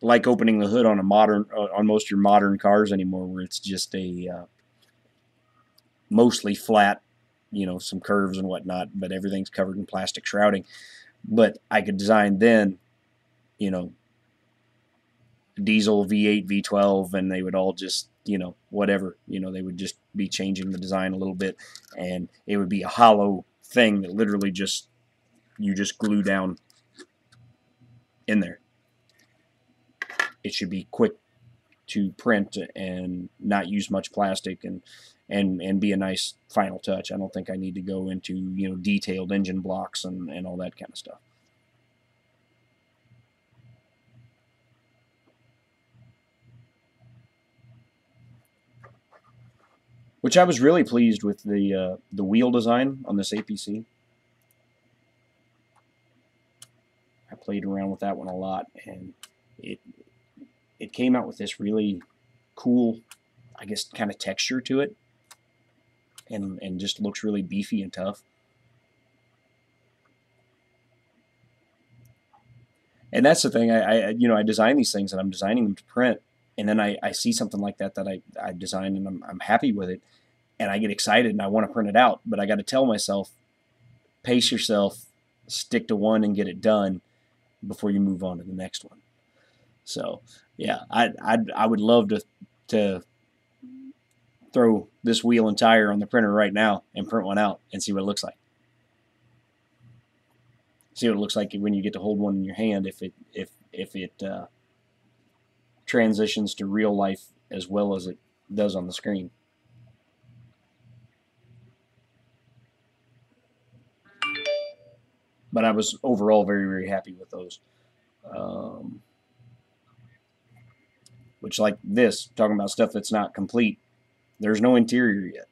like opening the hood on on most of your modern cars anymore, where it's just a mostly flat, some curves and whatnot, but everything's covered in plastic shrouding. But I could design then, diesel, V8, V12, and they would all just, whatever, they would just be changing the design a little bit, and it would be a hollow thing that literally you just glue down in there. It should be quick to print and not use much plastic, and be a nice final touch. I don't think I need to go into detailed engine blocks and all that kind of stuff. Which I was really pleased with the wheel design on this APC. I played around with that one a lot, and it came out with this really cool, I guess, kind of texture to it, and just looks really beefy and tough. And that's the thing. I design these things, and I'm designing them to print, and then I see something like that I designed, and I'm happy with it, and I get excited and I want to print it out, but I got to tell myself, pace yourself, stick to one and get it done before you move on to the next one. So yeah, I would love to throw this wheel and tire on the printer right now and print one out and see what it looks like. See what it looks like when you get to hold one in your hand, if it transitions to real life as well as it does on the screen. But I was overall very, very happy with those. Which, like this, talking about stuff that's not complete, there's no interior yet.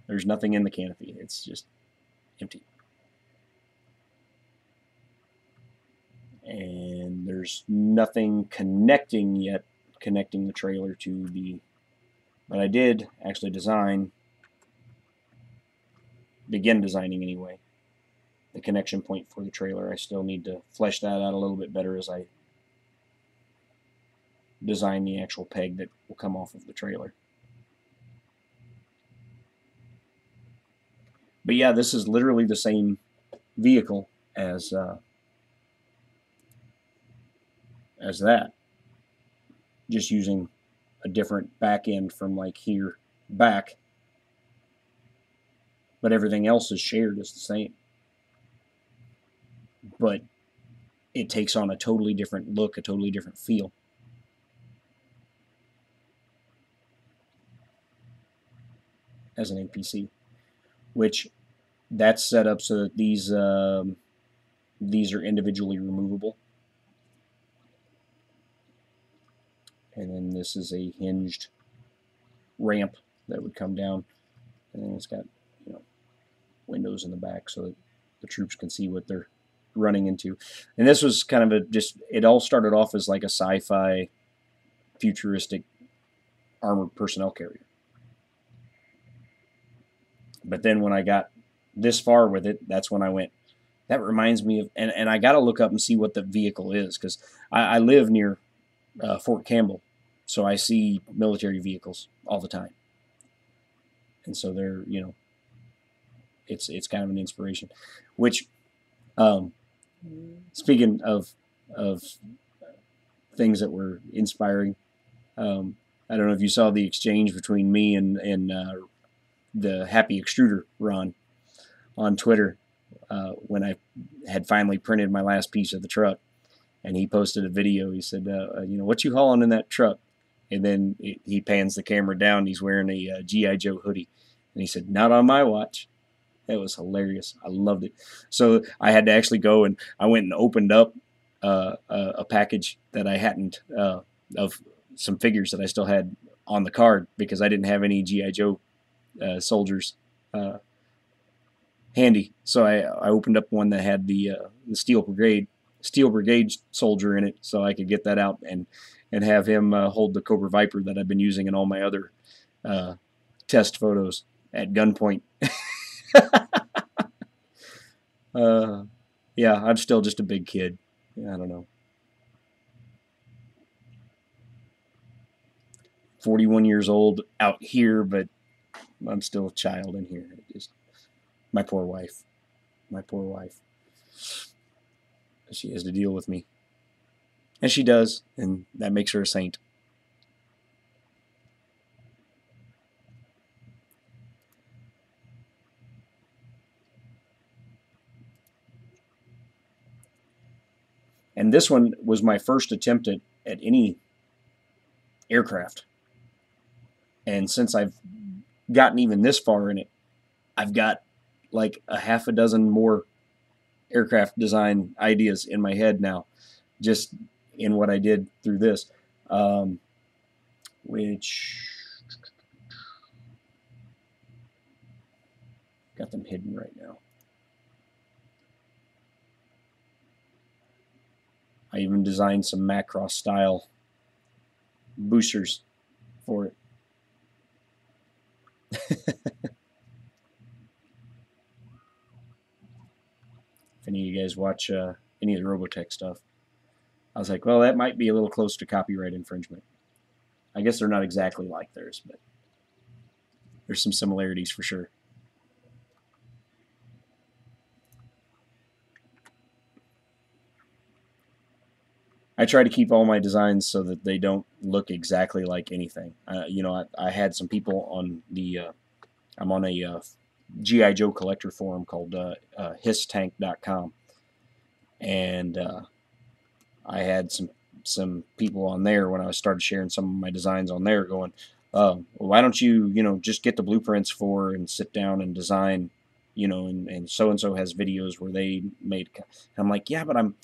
There's nothing in the canopy. It's just empty. And there's nothing connecting yet, connecting the trailer to the... But I did actually begin designing anyway, the connection point for the trailer. I still need to flesh that out a little bit better as I design the actual peg that will come off of the trailer. But yeah, this is literally the same vehicle as that, just using a different back end from like here back, but everything else is shared as the same. But it takes on a totally different look, a totally different feel. As an APC, which that's set up so that these are individually removable. And then this is a hinged ramp that would come down, and then it's got windows in the back so that the troops can see what they're running into. And this was kind of it all started off as like a sci-fi futuristic armored personnel carrier. But then when I got this far with it, that's when I went, that reminds me of, and I got to look up and see what the vehicle is, because I live near Fort Campbell, so I see military vehicles all the time. And so they're, it's kind of an inspiration. Which, speaking of things that were inspiring, I don't know if you saw the exchange between me and the Happy Extruder Ron on Twitter when I had finally printed my last piece of the truck, and he posted a video. He said, what you hauling in that truck? And then he pans the camera down. He's wearing a G.I. Joe hoodie, and he said, not on my watch. That was hilarious. I loved it. So I had to actually go, and I went and opened up a package that I hadn't of some figures that I still had on the card, because I didn't have any G.I. Joe soldiers handy. So I opened up one that had the Steel Brigade soldier in it, so I could get that out and have him hold the Cobra Viper that I've been using in all my other test photos at gunpoint. Yeah, I'm still just a big kid. I don't know. 41 years old out here, but I'm still a child in here. Just my poor wife. My poor wife. She has to deal with me. And she does, and that makes her a saint. And this one was my first attempt at any aircraft. And since I've gotten even this far in it, I've got like a half a dozen more aircraft design ideas in my head now, just in what I did through this, which got them hidden right now. I even designed some Macross style boosters for it. If any of you guys watch any of the Robotech stuff. I was like, well, that might be a little close to copyright infringement. I guess they're not exactly like theirs, but there's some similarities for sure. I try to keep all my designs so that they don't look exactly like anything. You know, I had some people on the, I'm on a G.I. Joe collector forum called hisstank.com, and I had some people on there when I started sharing some of my designs on there going, well, why don't you, just get the blueprints for and sit down and design, and so has videos where they made. And I'm like, yeah, but I'm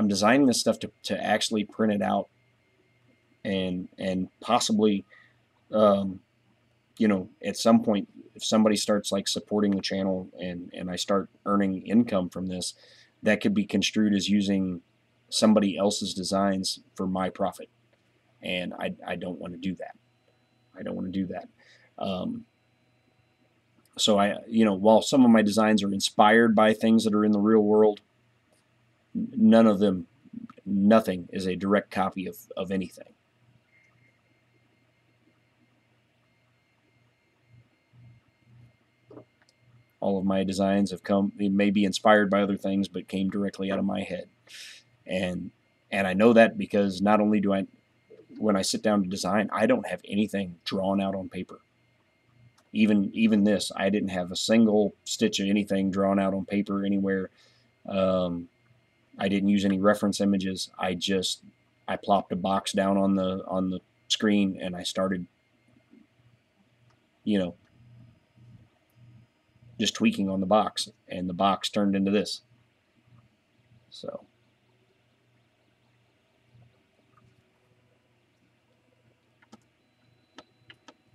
designing this stuff to actually print it out and possibly, at some point, if somebody starts like supporting the channel and I start earning income from this, that could be construed as using somebody else's designs for my profit. And I don't want to do that. I don't want to do that. So while some of my designs are inspired by things that are in the real world, nothing is a direct copy of anything. All of my designs they may be inspired by other things, but came directly out of my head. And I know that because not only do when I sit down to design, I don't have anything drawn out on paper. Even this, I didn't have a single stitch of anything drawn out on paper anywhere. I didn't use any reference images. I plopped a box down on the screen and I started, just tweaking on the box, and the box turned into this. So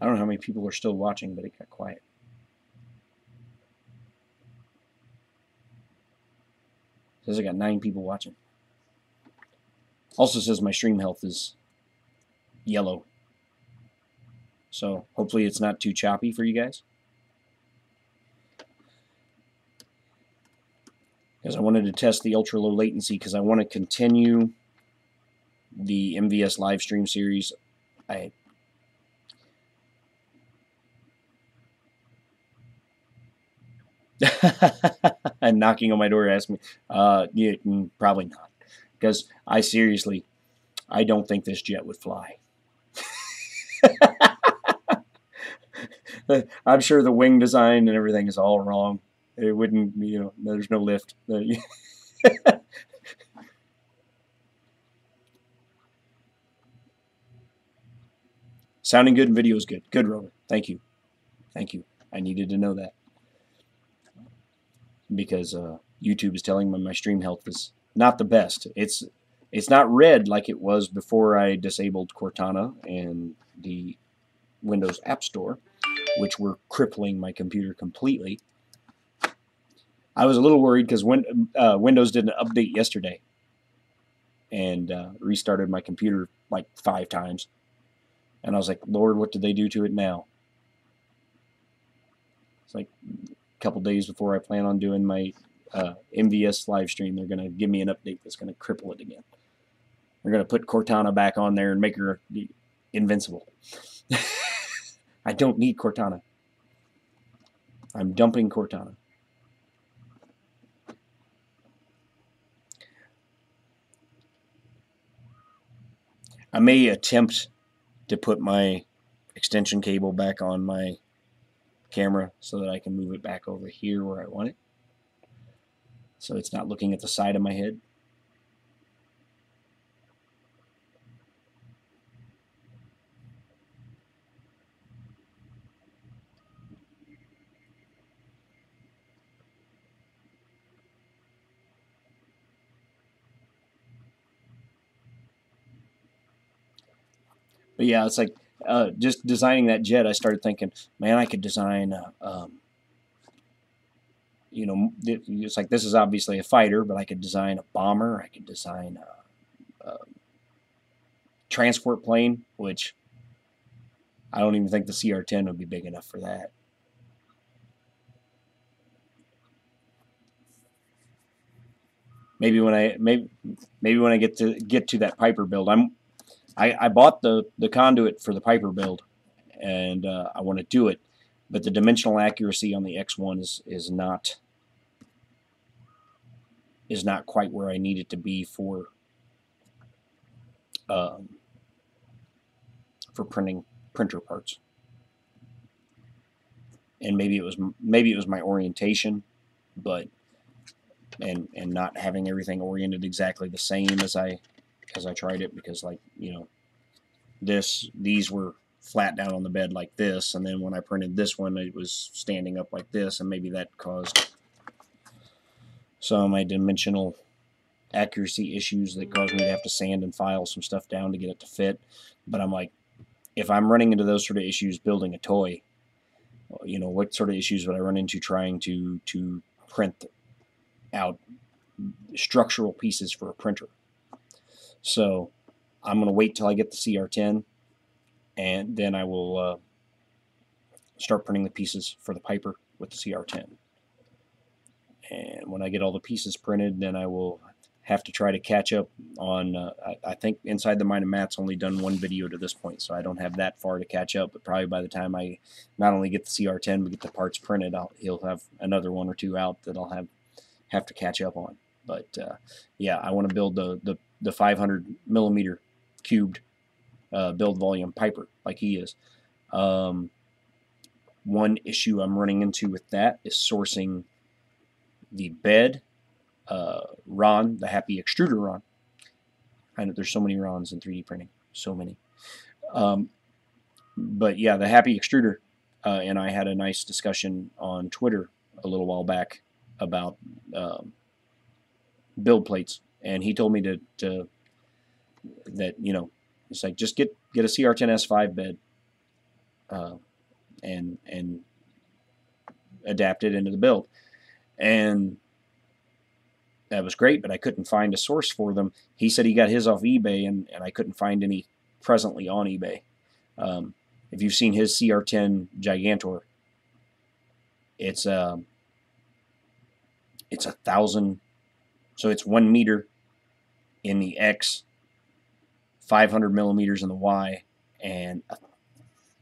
I don't know how many people are still watching, but it got quiet. It says I got 9 people watching. Also says my stream health is yellow. So hopefully it's not too choppy for you guys. Because I wanted to test the ultra low latency because I want to continue the MVS live stream series. And knocking on my door asking me, yeah, probably not. Because I don't think this jet would fly. I'm sure the wing design and everything is all wrong. It wouldn't, there's no lift. Sounding good and video is good. Good, Robert. Thank you. Thank you. I needed to know that. Because YouTube is telling me my stream health is not the best. It's not red like it was before I disabled Cortana and the Windows App Store, which were crippling my computer completely. I was a little worried because Windows did an update yesterday and restarted my computer like 5 times. And I was like, Lord, what did they do to it now? It's like a couple days before I plan on doing my MVS live stream. They're going to give me an update that's going to cripple it again. They're going to put Cortana back on there and make her invincible. I don't need Cortana. I'm dumping Cortana. I may attempt to put my extension cable back on my camera so that I can move it back over here where I want it. So it's not looking at the side of my head. But yeah, it's like just designing that jet, I started thinking, man, I could design, it's like this is obviously a fighter, but I could design a bomber. I could design a transport plane, which I don't even think the CR-10 would be big enough for that. maybe when I get to that Piper build, I bought the conduit for the Piper build, and I want to do it, but the dimensional accuracy on the X1 is not quite where I need it to be um, for printer parts. And maybe it was my orientation, but and not having everything oriented exactly the same as I tried it, because, like, these were flat down on the bed like this, and then when I printed this one, it was standing up like this, and maybe that caused some of my dimensional accuracy issues that caused me to have to sand and file some stuff down to get it to fit. But I'm like, if I'm running into those sort of issues building a toy, what sort of issues would I run into trying to print out structural pieces for a printer? So I'm going to wait till I get the CR10, and then I will start printing the pieces for the Piper with the CR10. And when I get all the pieces printed, then I will have to try to catch up on, I think Inside the Mind of Matt's only done one video to this point, so I don't have that far to catch up, but probably by the time I not only get the CR10 but get the parts printed, he'll have another one or two out that I'll have to catch up on. But yeah, I want to build the 500 millimeter cubed build volume Piper like he is. One issue I'm running into with that is sourcing the bed Ron, the Happy Extruder Ron. I know there's so many Rons in 3D printing, so many. But yeah, the Happy Extruder and I had a nice discussion on Twitter a little while back about build plates, and he told me that it's like, just get a CR10S5 bed and adapt it into the build. And that was great, but I couldn't find a source for them. He said he got his off eBay, and I couldn't find any presently on eBay. If you've seen his CR10 Gigantor, it's 1,000, so it's 1 meter in the X, 500 millimeters in the Y, and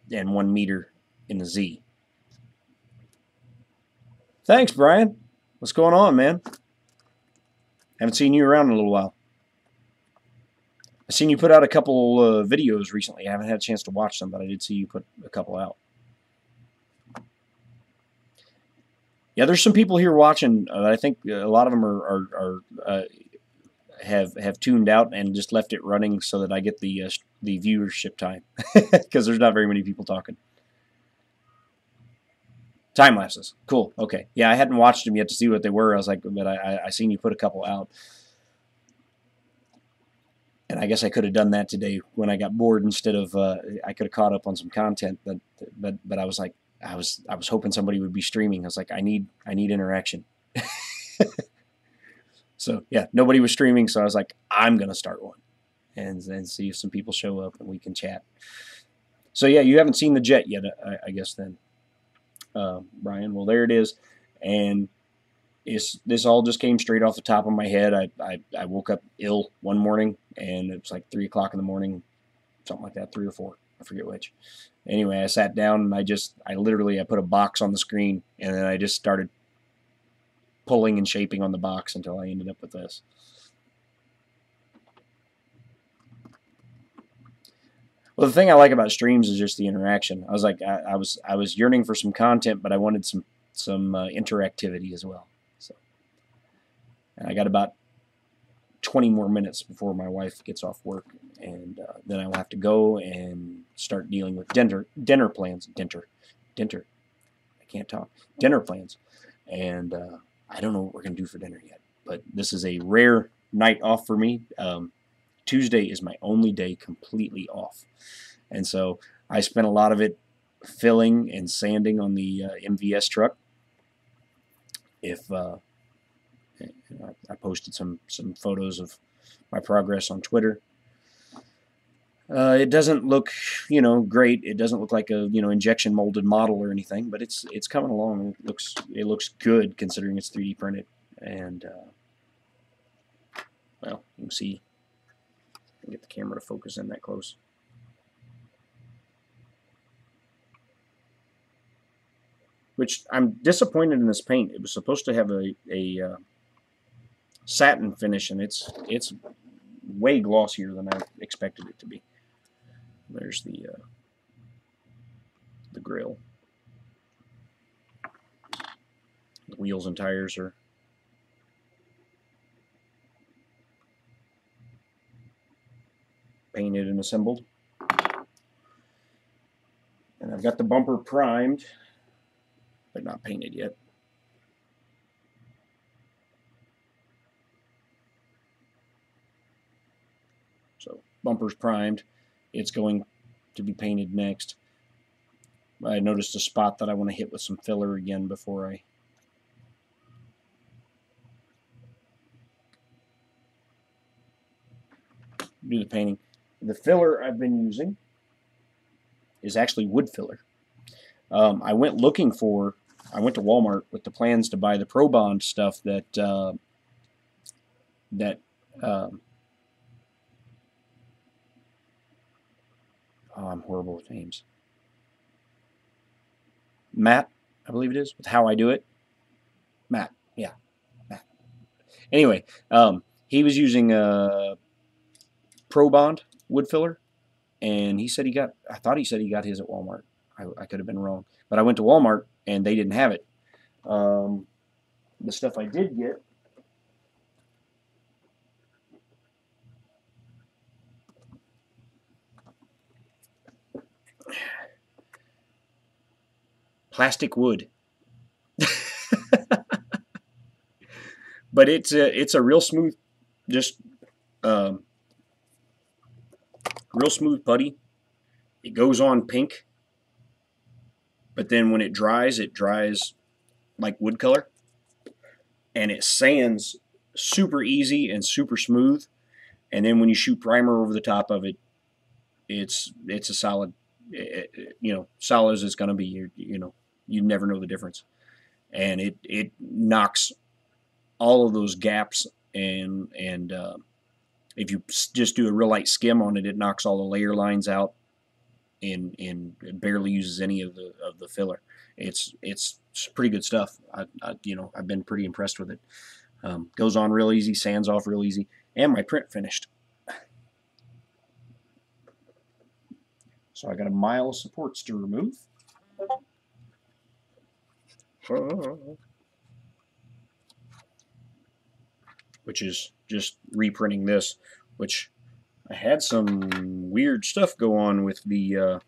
1 meter in the Z. Thanks, Brian. What's going on, man? Haven't seen you around in a little while. I've seen you put out a couple videos recently. I haven't had a chance to watch them, but I did see you put a couple out. Yeah, there's some people here watching. I think a lot of them have tuned out and just left it running so that I get the viewership time, because there's not very many people talking. Time lapses, cool. Okay, yeah, I hadn't watched them yet to see what they were. I was like, but I seen you put a couple out, and I guess I could have done that today when I got bored instead of I could have caught up on some content. But I was like, I was hoping somebody would be streaming. I was like, I need interaction. So yeah, nobody was streaming, so I was like, I'm gonna start one, and see if some people show up and we can chat. So yeah, you haven't seen the jet yet, I guess then, Brian. Well, there it is, and this all just came straight off the top of my head. I woke up ill one morning, and it was like 3 o'clock in the morning, something like that, 3 or 4, I forget which. Anyway, I sat down and I literally put a box on the screen, and then I just started pulling and shaping on the box until I ended up with this. Well, the thing I like about streams is just the interaction. I was like, I was yearning for some content, but I wanted some interactivity as well. So, and I got about 20 more minutes before my wife gets off work, and then I will have to go and start dealing with dinner plans. Dinner. I can't talk. Dinner plans, and I don't know what we're gonna do for dinner yet. But this is a rare night off for me. Tuesday is my only day completely off, and so I spent a lot of it filling and sanding on the MVS truck. I posted some photos of my progress on Twitter. It doesn't look, great. It doesn't look like a, injection molded model or anything, but it's coming along. It looks good considering it's 3D printed, and well, you can see, get the camera to focus in that close. Which I'm disappointed in this paint. It was supposed to have a satin finish, and it's way glossier than I expected it to be. There's the grill. The wheels and tires are painted and assembled. And I've got the bumper primed, but not painted yet. So bumper's primed. It's going to be painted next. I noticed a spot that I want to hit with some filler again before I do the painting. The filler I've been using is actually wood filler. I went to Walmart with the plans to buy the Pro Bond stuff that I'm horrible with names. Matt, I believe it is, with How I Do It. Matt, yeah, Matt. Anyway, he was using Pro Bond wood filler, and he said I thought he said he got his at Walmart. I could have been wrong, but I went to Walmart and they didn't have it. The stuff I did get plastic wood. But it's a real smooth, just real smooth putty. It goes on pink, but then when it dries like wood color, and it sands super easy and super smooth. And then when you shoot primer over the top of it, it's a solid, solid as it's going to be. You never know the difference, and it knocks all of those gaps, and if you just do a real light skim on it, it knocks all the layer lines out, and it barely uses any of the filler. It's pretty good stuff. I've been pretty impressed with it. Goes on real easy, sands off real easy, and my print finished. So I got a mile of supports to remove. Which is just reprinting this, which I had some weird stuff go on with the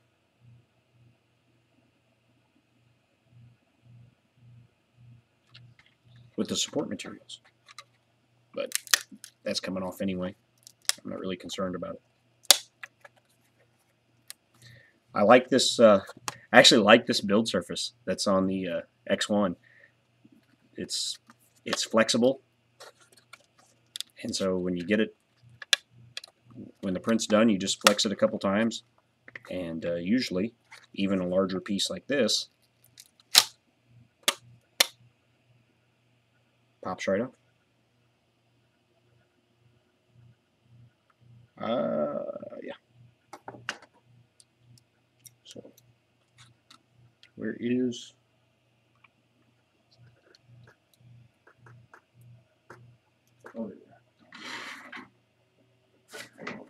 support materials, but that's coming off anyway. I'm not really concerned about it. I like this. I actually like this build surface that's on the X1. It's flexible, and so when you get it, when the print's done, you just flex it a couple times, and usually even a larger piece like this pops right off. Yeah. So where is oh, there.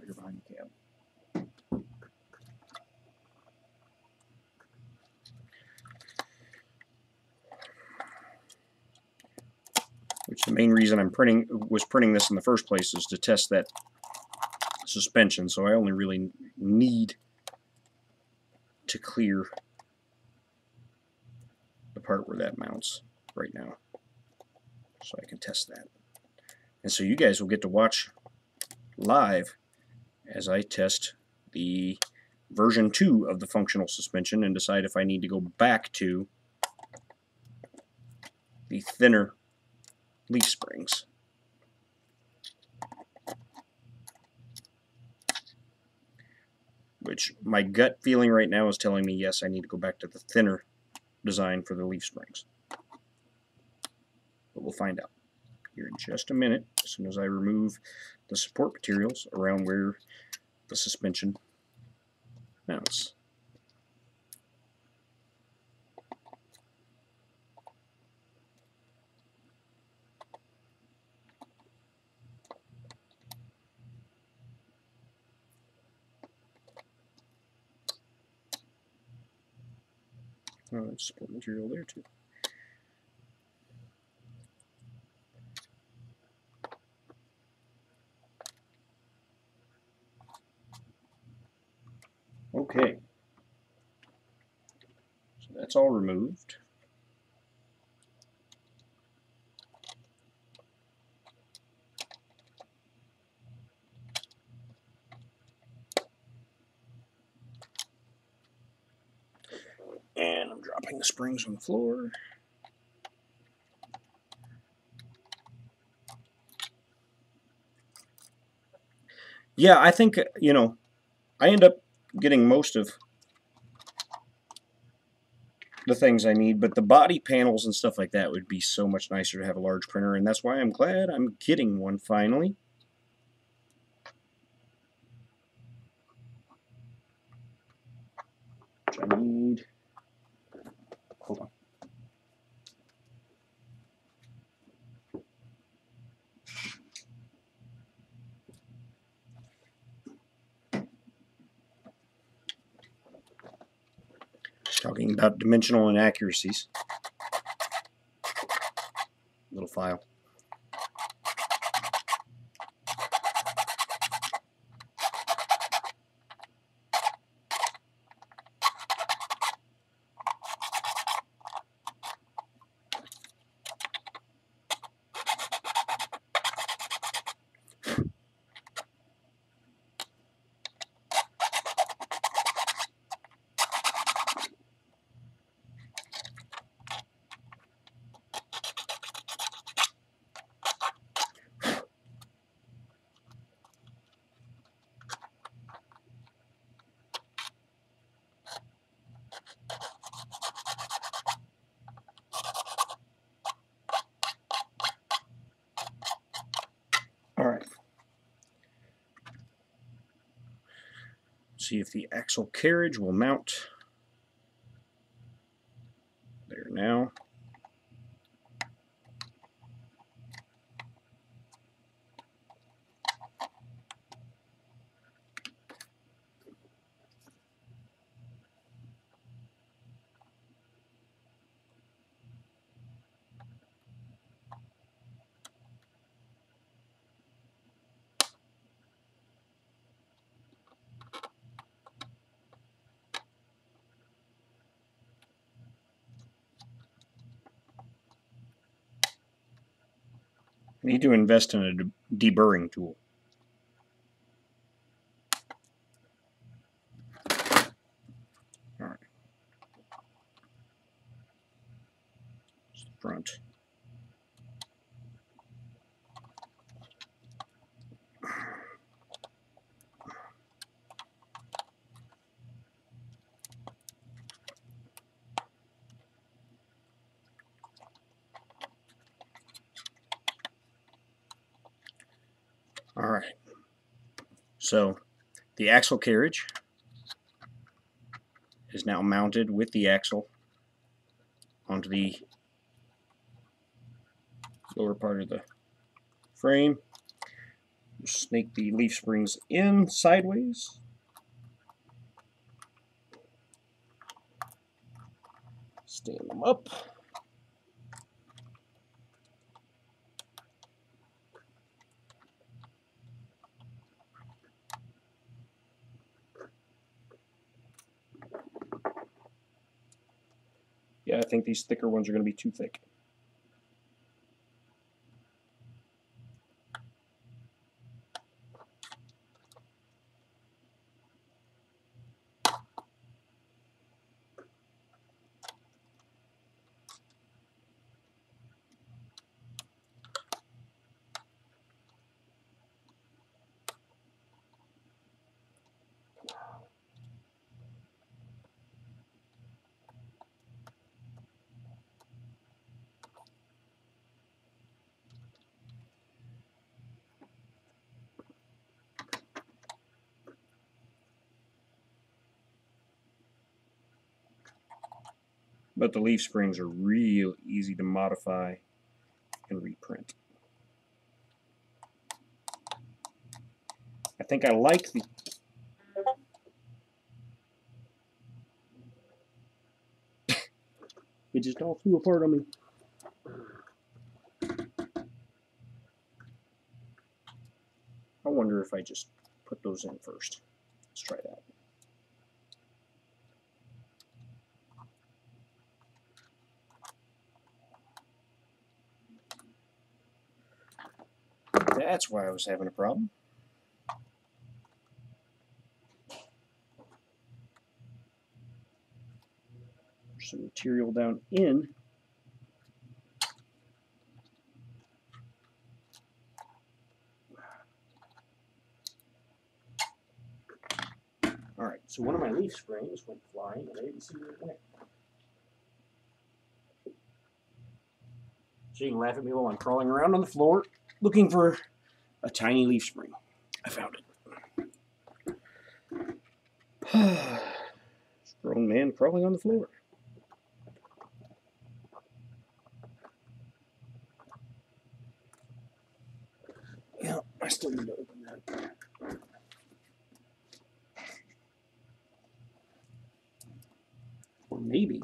You're behind the cab. Which the main reason was printing this in the first place is to test that suspension, so I only really need to clear the part where that mounts right now, so I can test that. And so you guys will get to watch live as I test the version 2 of the functional suspension and decide if I need to go back to the thinner leaf springs. Which my gut feeling right now is telling me yes, I need to go back to the thinner design for the leaf springs. But we'll find out. here in just a minute, as soon as I remove the support materials around where the suspension mounts. Oh, there's support material there too. Okay, so that's all removed. And I'm dropping the springs on the floor. Yeah, I think, you know, I end up getting most of the things I need, but the body panels and stuff like that would be so much nicer to have a large printer, and that's why I'm glad I'm getting one finally. Which I need. Hold on. Talking about dimensional inaccuracies. Little file. All right. See if the axle carriage will mount. There now. I need to invest in a deburring tool. All right. Front. All right. So the axle carriage is now mounted with the axle onto the lower part of the frame. Snake the leaf springs in sideways. Stand them up. Yeah, I think these thicker ones are going to be too thick. but the leaf springs are real easy to modify and reprint. I think I like the... It just all flew apart on me. I wonder if I just put those in first. Let's try that. That's why I was having a problem. There's some material down in. Alright, so one of my leaf springs went flying and I didn't see where it went. So you can laugh at me while I'm crawling around on the floor looking for a tiny leaf spring. I found it. Grown man crawling on the floor. Yeah, I still need to open that. Or maybe.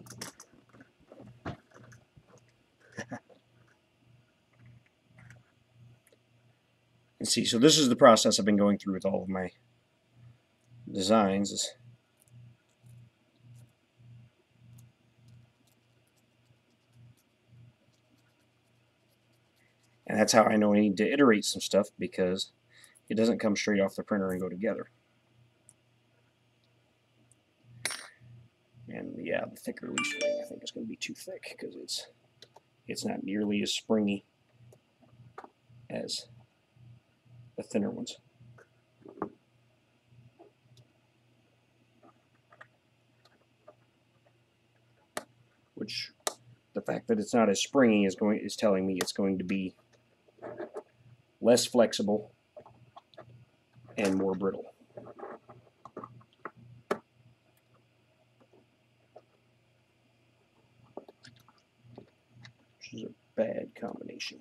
And see, so this is the process I've been going through with all of my designs. And that's how I know I need to iterate some stuff, because it doesn't come straight off the printer and go together. And yeah, the thicker leaf spring I think is going to be too thick, because it's not nearly as springy as the thinner ones. Which the fact that it's not as springy is telling me it's going to be less flexible and more brittle. Which is a bad combination.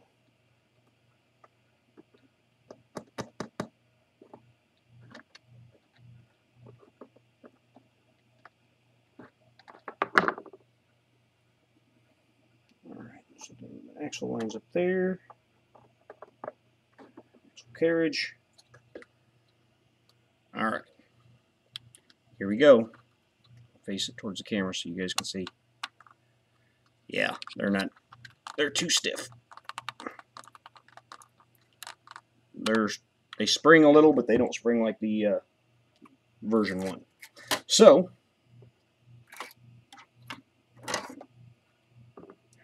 Alright, so the axle lines up there. Axle carriage. Alright. Here we go. Face it towards the camera so you guys can see. Yeah, they're too stiff. They spring a little, but they don't spring like the version 1. So,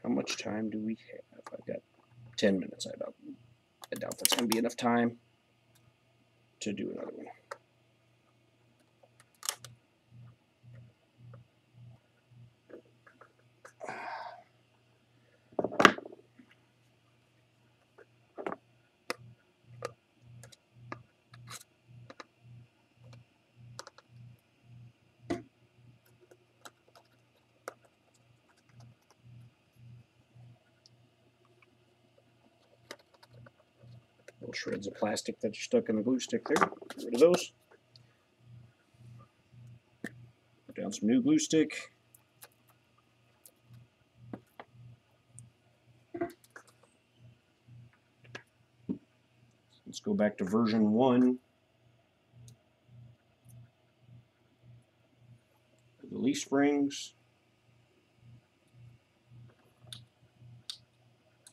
how much time do we have? I've got 10 minutes. I doubt that's going to be enough time to do another one. Little shreds of plastic that are stuck in the glue stick there. Get rid of those. Put down some new glue stick. Let's go back to version 1. The leaf springs.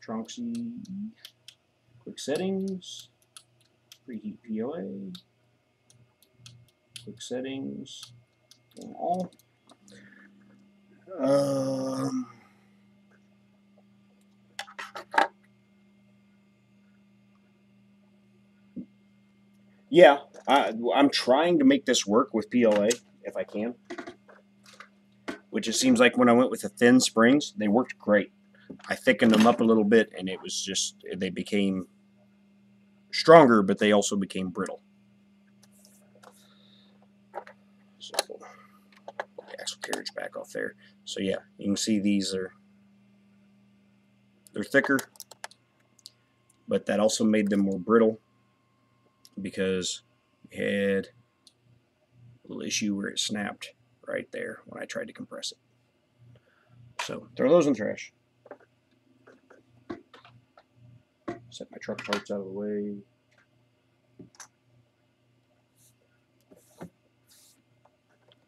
Tronxy. Quick settings. Preheat PLA. Quick settings. All. Yeah, I'm trying to make this work with PLA if I can. Which it seems like when I went with the thin springs, they worked great. I thickened them up a little bit, and it was just, they became stronger, but they also became brittle. So, the axle carriage back off there. So yeah, you can see they're thicker, but that also made them more brittle because we had a little issue where it snapped right there when I tried to compress it. So throw those in the trash. Set my truck parts out of the way.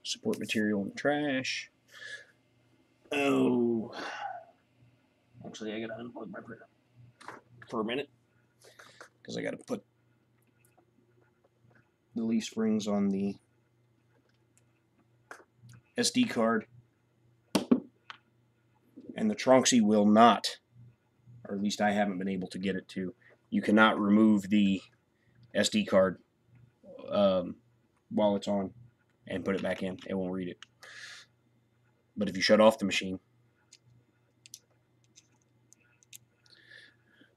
Support material in the trash. Oh, actually, I gotta unplug my printer for a minute because I gotta put the leaf springs on the SD card, and the Tronxy will not, or at least I haven't been able to get it to. You cannot remove the SD card while it's on and put it back in. It won't read it. But if you shut off the machine,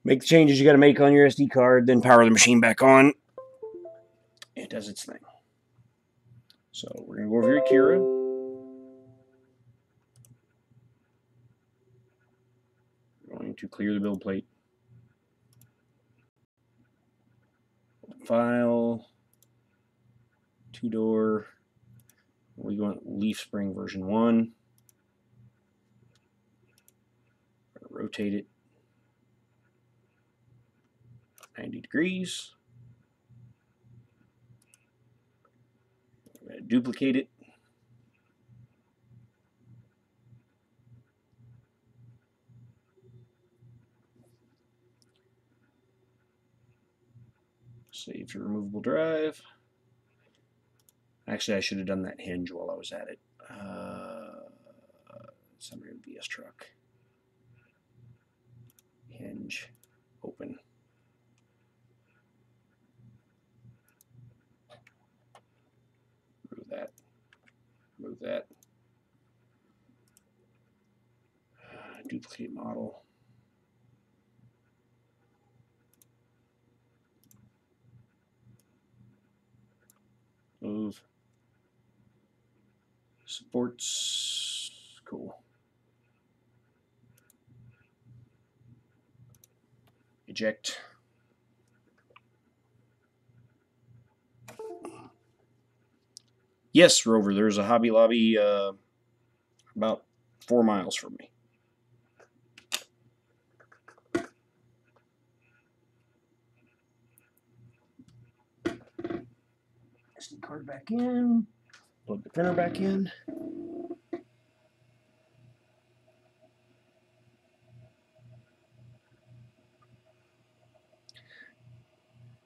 make the changes you got to make on your SD card, then power the machine back on, it does its thing. So we're going to go over here, Kira. We're going to clear the build plate. File, 2-door. We want leaf spring version 1. Rotate it 90 degrees. I'm going to duplicate it. Save to removable drive. Actually, I should have done that hinge while I was at it. It's under the BS truck. Hinge, open. Remove that. Remove that. Duplicate model. Move. Supports. Cool. Eject. Yes, Rover, there's a Hobby Lobby about 4 miles from me. SD card back in. Plug the printer back in.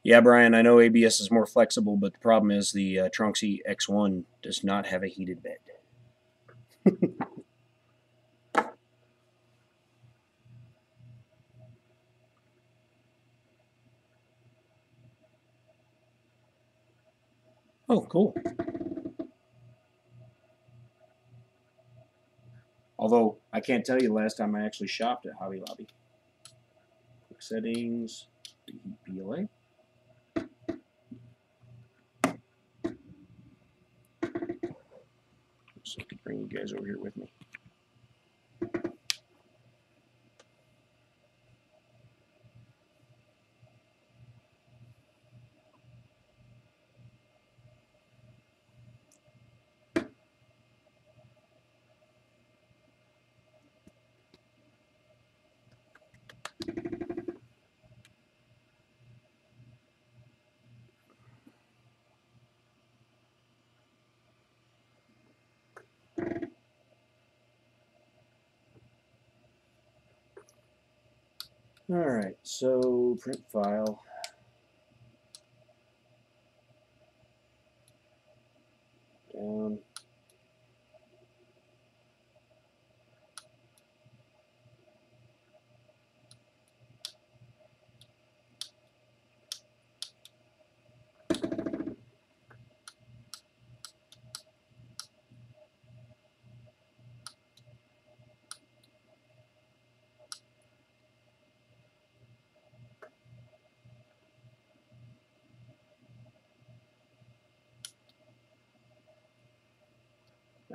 Yeah, Brian, I know ABS is more flexible, but the problem is the Tronxy X1 does not have a heated bed. Oh, cool. Although, I can't tell you the last time I actually shopped at Hobby Lobby. Quick settings, PLA. So bring you guys over here with me. Alright, so print file. Down.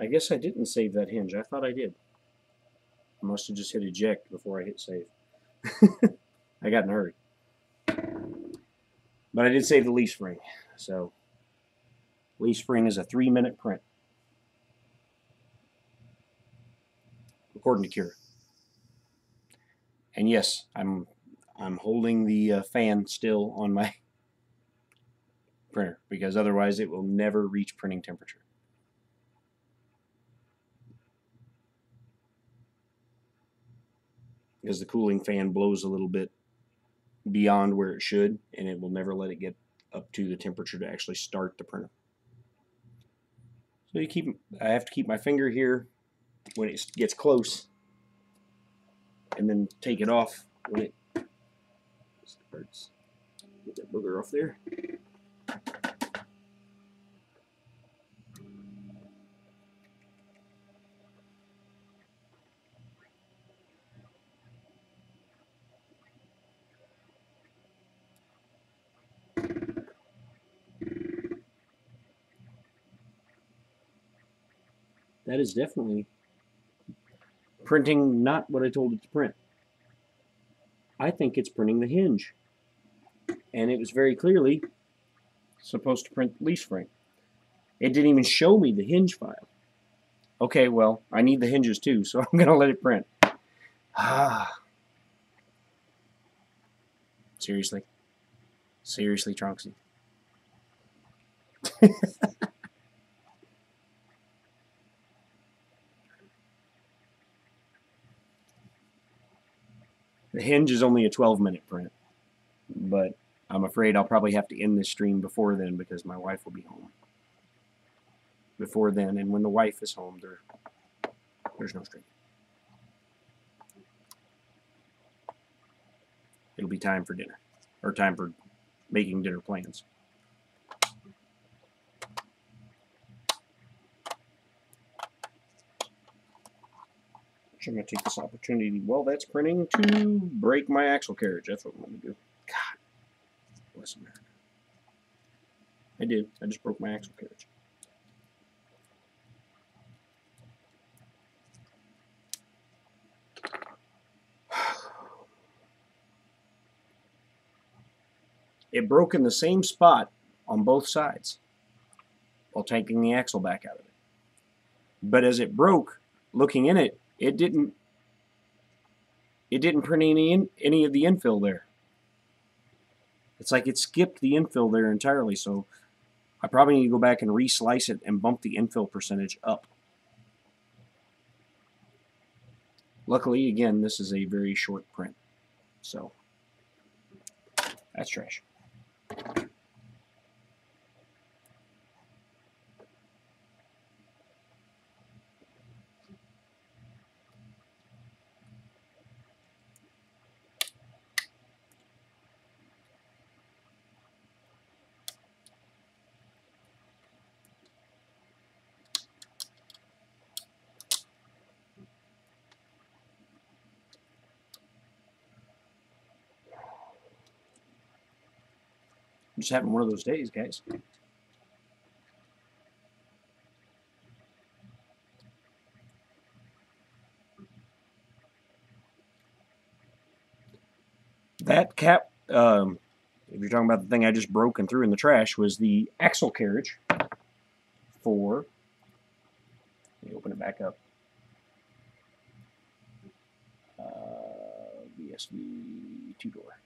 I guess I didn't save that hinge. I thought I did. I must have just hit eject before I hit save. I got in a hurry. But I did save the leaf spring. So, leaf spring is a 3-minute print, according to Cure. And yes, I'm holding the fan still on my printer, because otherwise it will never reach printing temperature. Because the cooling fan blows a little bit beyond where it should, and it will never let it get up to the temperature to actually start the printer. So I have to keep my finger here when it gets close, and then take it off when it starts. Get that booger off there. That is definitely printing not what I told it to print. I think it's printing the hinge. And it was very clearly supposed to print the leaf spring. It didn't even show me the hinge file. Okay, well, I need the hinges too, so I'm going to let it print. Seriously? Seriously, Tronksy? The hinge is only a 12-minute print, but I'm afraid I'll probably have to end this stream before then, because my wife will be home before then, and when the wife is home, there's no stream. It'll be time for dinner, or time for making dinner plans. I'm going to take this opportunity while that's printing to break my axle carriage. That's what I'm going to do. God bless America. I did. I just broke my axle carriage. It broke in the same spot on both sides while taking the axle back out of it. But as it broke, looking in it, it didn't print any of the infill there. It's like it skipped the infill there entirely, so I probably need to go back and reslice it and bump the infill percentage up. Luckily, again, this is a very short print, so that's trash. I'm just having one of those days, guys. That cap, if you're talking about the thing I just broke and threw in the trash, was the axle carriage for, let me open it back up, VSV 2-door.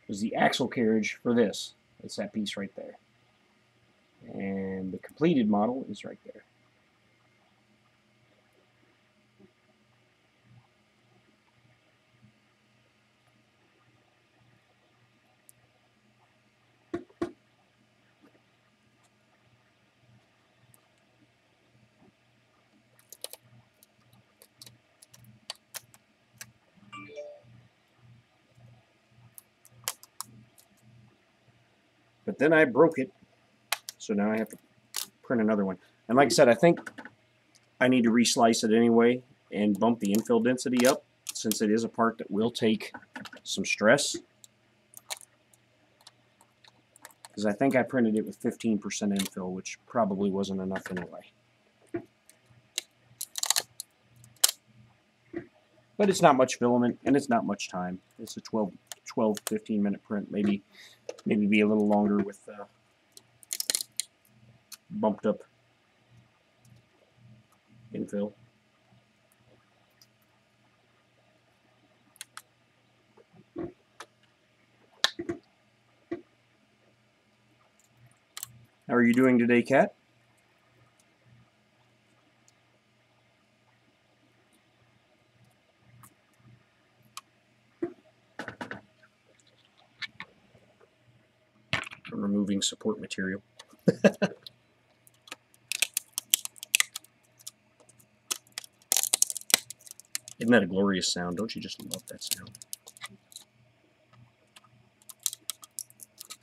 Was the axle carriage for this. It's that piece right there. And the completed model is right there. But then I broke it, so now I have to print another one. And like I said, I think I need to reslice it anyway and bump the infill density up, since it is a part that will take some stress. because I think I printed it with 15% infill, which probably wasn't enough anyway. But it's not much filament, and it's not much time. It's a 12, 15 minute print, maybe be a little longer with bumped up infill. How are you doing today, Kat? I'm removing support material. Isn't that a glorious sound? Don't you just love that sound?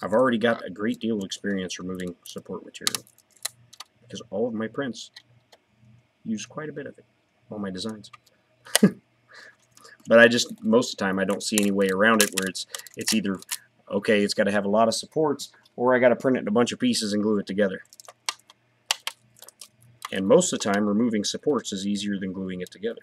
I've already got a great deal of experience removing support material because all of my prints use quite a bit of it, all my designs. But most of the time I don't see any way around it where it's either, okay, it's got to have a lot of supports, or I got to print it in a bunch of pieces and glue it together. And most of the time removing supports is easier than gluing it together.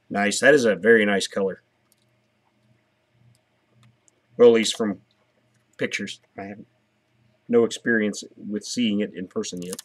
Nice. That is a very nice color. Well, at least from pictures. I have no experience with seeing it in person yet.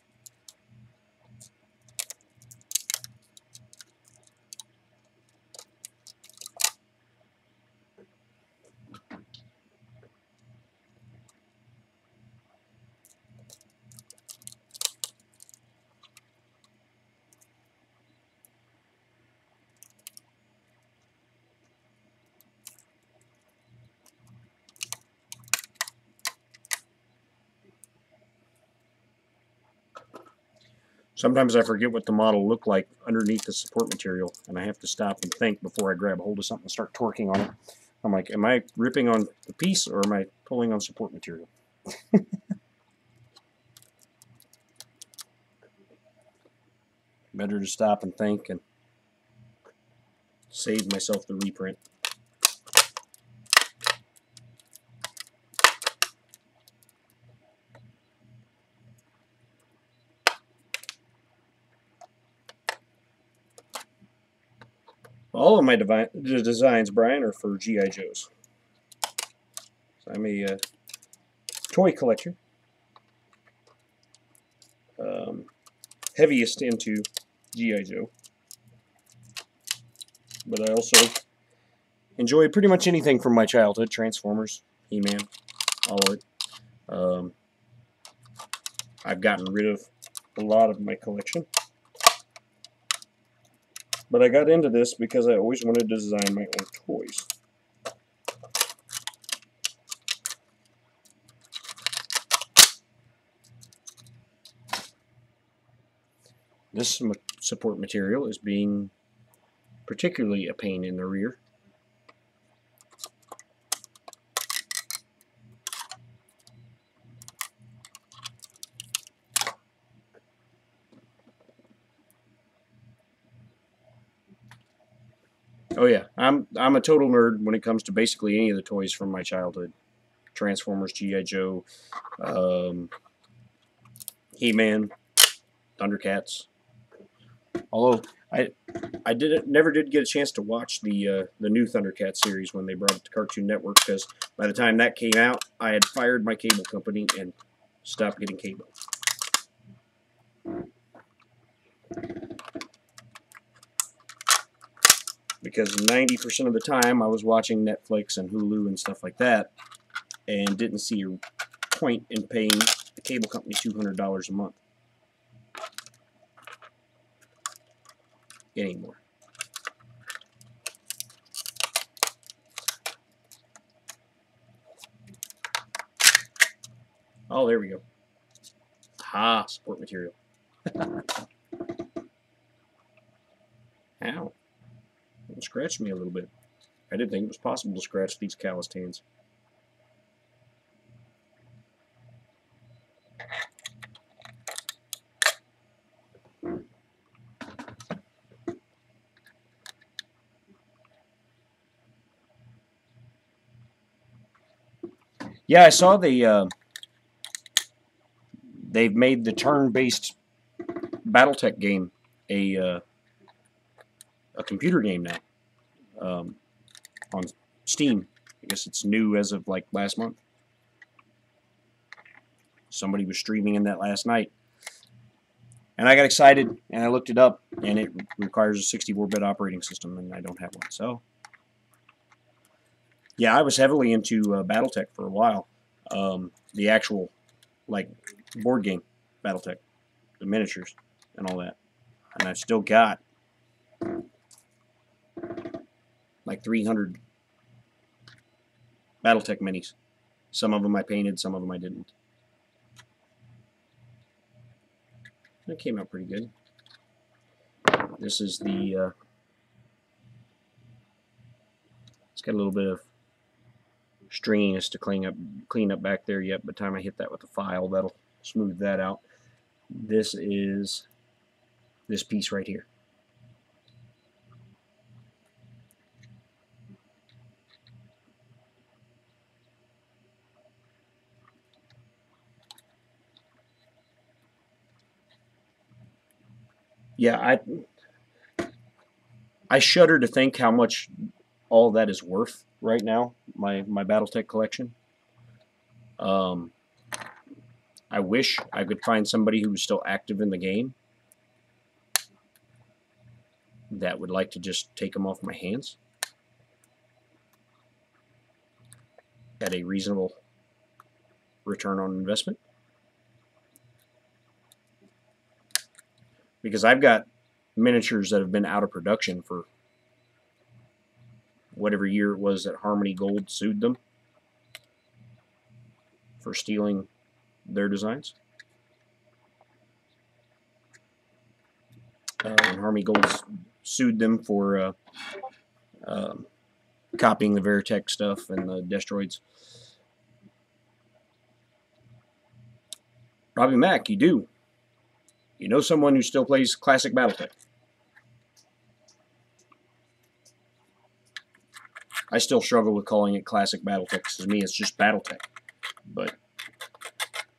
Sometimes I forget what the model looked like underneath the support material, and I have to stop and think before I grab a hold of something and start torquing on it. I'm like, am I ripping on the piece or am I pulling on support material? Better to stop and think and save myself the reprint. All of my designs, Brian, are for G.I. Joes. So I'm a toy collector. Heaviest into G.I. Joe. But I also enjoy pretty much anything from my childhood. Transformers, He-Man, all of it. I've gotten rid of a lot of my collection. But I got into this because I always wanted to design my own toys. This support material is being particularly a pain in the rear. Oh yeah, I'm a total nerd when it comes to basically any of the toys from my childhood. Transformers, G.I. Joe, He-Man, Thundercats. Although I never did get a chance to watch the new Thundercats series when they brought it to Cartoon Network, because by the time that came out, I had fired my cable company and stopped getting cable. Because 90% of the time I was watching Netflix and Hulu and stuff like that, and didn't see a point in paying the cable company $200 a month anymore. Oh, there we go. Ah, support material. Ow. It scratched me a little bit. I didn't think it was possible to scratch these calloused hands. Yeah, I saw they've made the turn-based BattleTech game a computer game now on Steam. I guess it's new as of like last month. Somebody was streaming in that last night. And I got excited, and I looked it up, and it requires a 64-bit operating system, and I don't have one. So, yeah, I was heavily into BattleTech for a while. The actual, like, board game BattleTech, the miniatures, and all that. And I've still got like 300 BattleTech minis. Some of them I painted, some of them I didn't. It came out pretty good. This is the, it's got a little bit of stringiness to clean up back there yet. By the time I hit that with the file, that'll smooth that out. This is this piece right here. Yeah, I shudder to think how much all that is worth right now, my BattleTech collection. I wish I could find somebody who was still active in the game that would like to just take them off my hands at a reasonable return on investment. Because I've got miniatures that have been out of production for whatever year it was that Harmony Gold sued them for stealing their designs. And Harmony Gold sued them for copying the Veritech stuff and the Destroids. Robbie Mack, you do. You know someone who still plays classic BattleTech. I still struggle with calling it classic BattleTech, because to me it's just BattleTech. But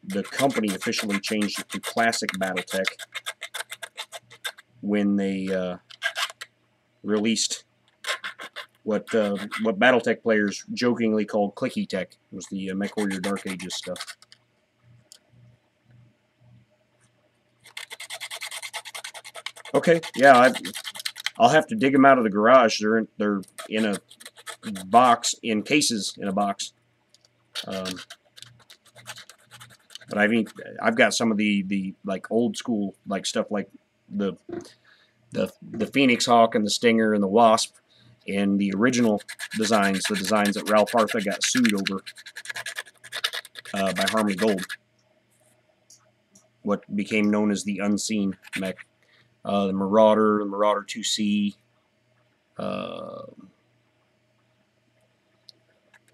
the company officially changed it to classic BattleTech when they released what BattleTech players jokingly called Clicky Tech. It was the MechWarrior Dark Ages stuff. Okay, yeah, I'll have to dig them out of the garage. They're in a box, in cases in a box. But I've got some of the like old school like stuff like the Phoenix Hawk and the Stinger and the Wasp and the original designs, the designs that Ralph Artha got sued over by Harmony Gold. What became known as the Unseen mech. The Marauder 2C.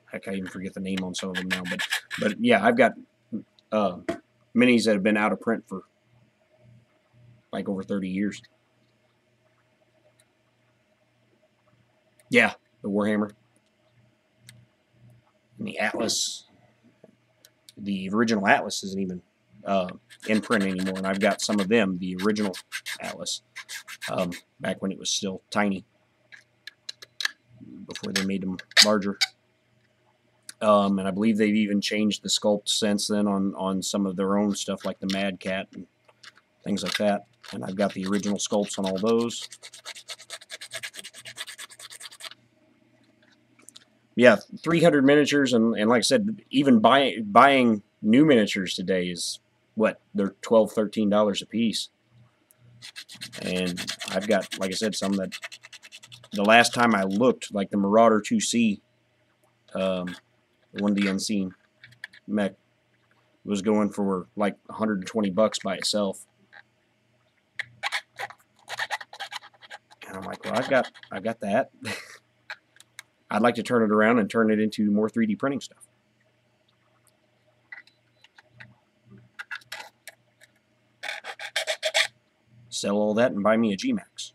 Heck, I even forget the name on some of them now. But yeah, I've got minis that have been out of print for like over 30 years. Yeah, the Warhammer. And the Atlas. The original Atlas isn't even in print anymore, and I've got some of them, the original Atlas, back when it was still tiny, before they made them larger. And I believe they've even changed the sculpt since then on some of their own stuff, like the Mad Cat and things like that. And I've got the original sculpts on all those. Yeah, 300 miniatures, and like I said, even buying new miniatures today is, what, they're $12, $13 a piece. And I've got, like I said, some that the last time I looked, like the Marauder 2C, one of the Unseen mech, was going for like 120 bucks by itself. And I'm like, well, I've got that. I'd like to turn it around and turn it into more 3D printing stuff. Sell all that and buy me a G-Max.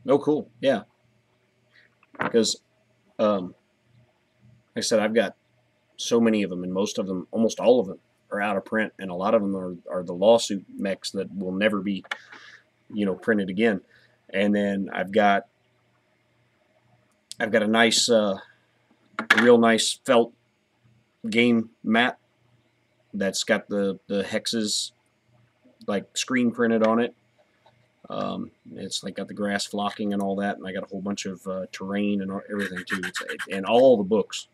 Oh, cool. Yeah. Because, like I said, I've got so many of them, and most of them, almost all of them, are out of print, and a lot of them are the lawsuit mechs that will never be, printed again. And then I've got a nice, real nice felt game mat that's got the hexes like screen printed on it. It's like got the grass flocking and all that, and I got a whole bunch of terrain and everything too. And all the books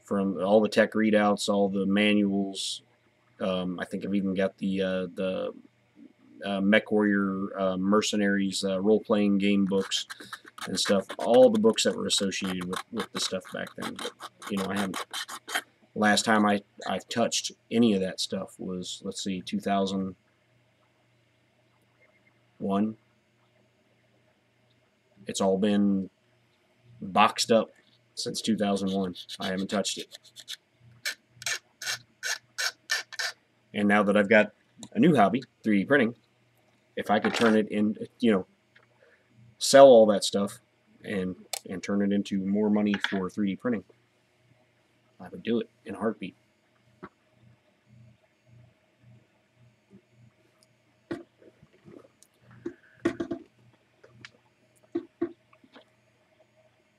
from all the tech readouts, all the manuals. I think I've even got the Mech Warrior Mercenaries role playing game books and stuff. All the books that were associated with the stuff back then. But, I haven't. Last time I've touched any of that stuff was, let's see, 2001. It's all been boxed up since 2001. I haven't touched it. And now that I've got a new hobby, 3D printing, if I could turn it in, sell all that stuff and turn it into more money for 3D printing, I would do it in a heartbeat.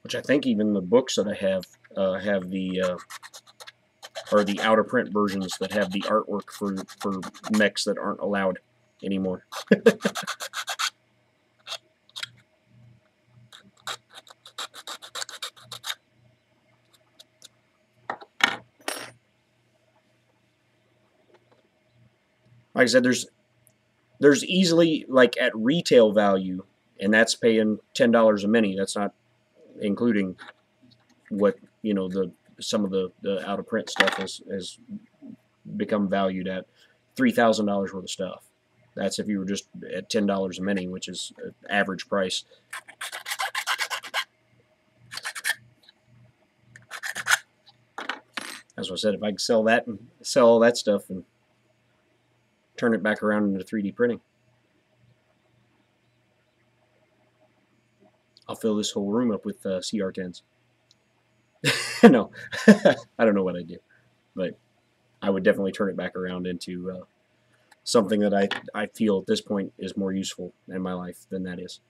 Which I think even the books that I have the are the out of print versions that have the artwork for mechs that aren't allowed anymore. Like I said, there's easily, like, at retail value, and that's paying $10 a mini. That's not including what some of the out of print stuff has become valued at $3,000 worth of stuff. That's if you were just at $10 a mini, which is average price. As I said, if I could sell that and sell all that stuff and turn it back around into 3D printing, I'll fill this whole room up with CR10s. No, I don't know what I'd do, but I would definitely turn it back around into something that I feel at this point is more useful in my life than that is.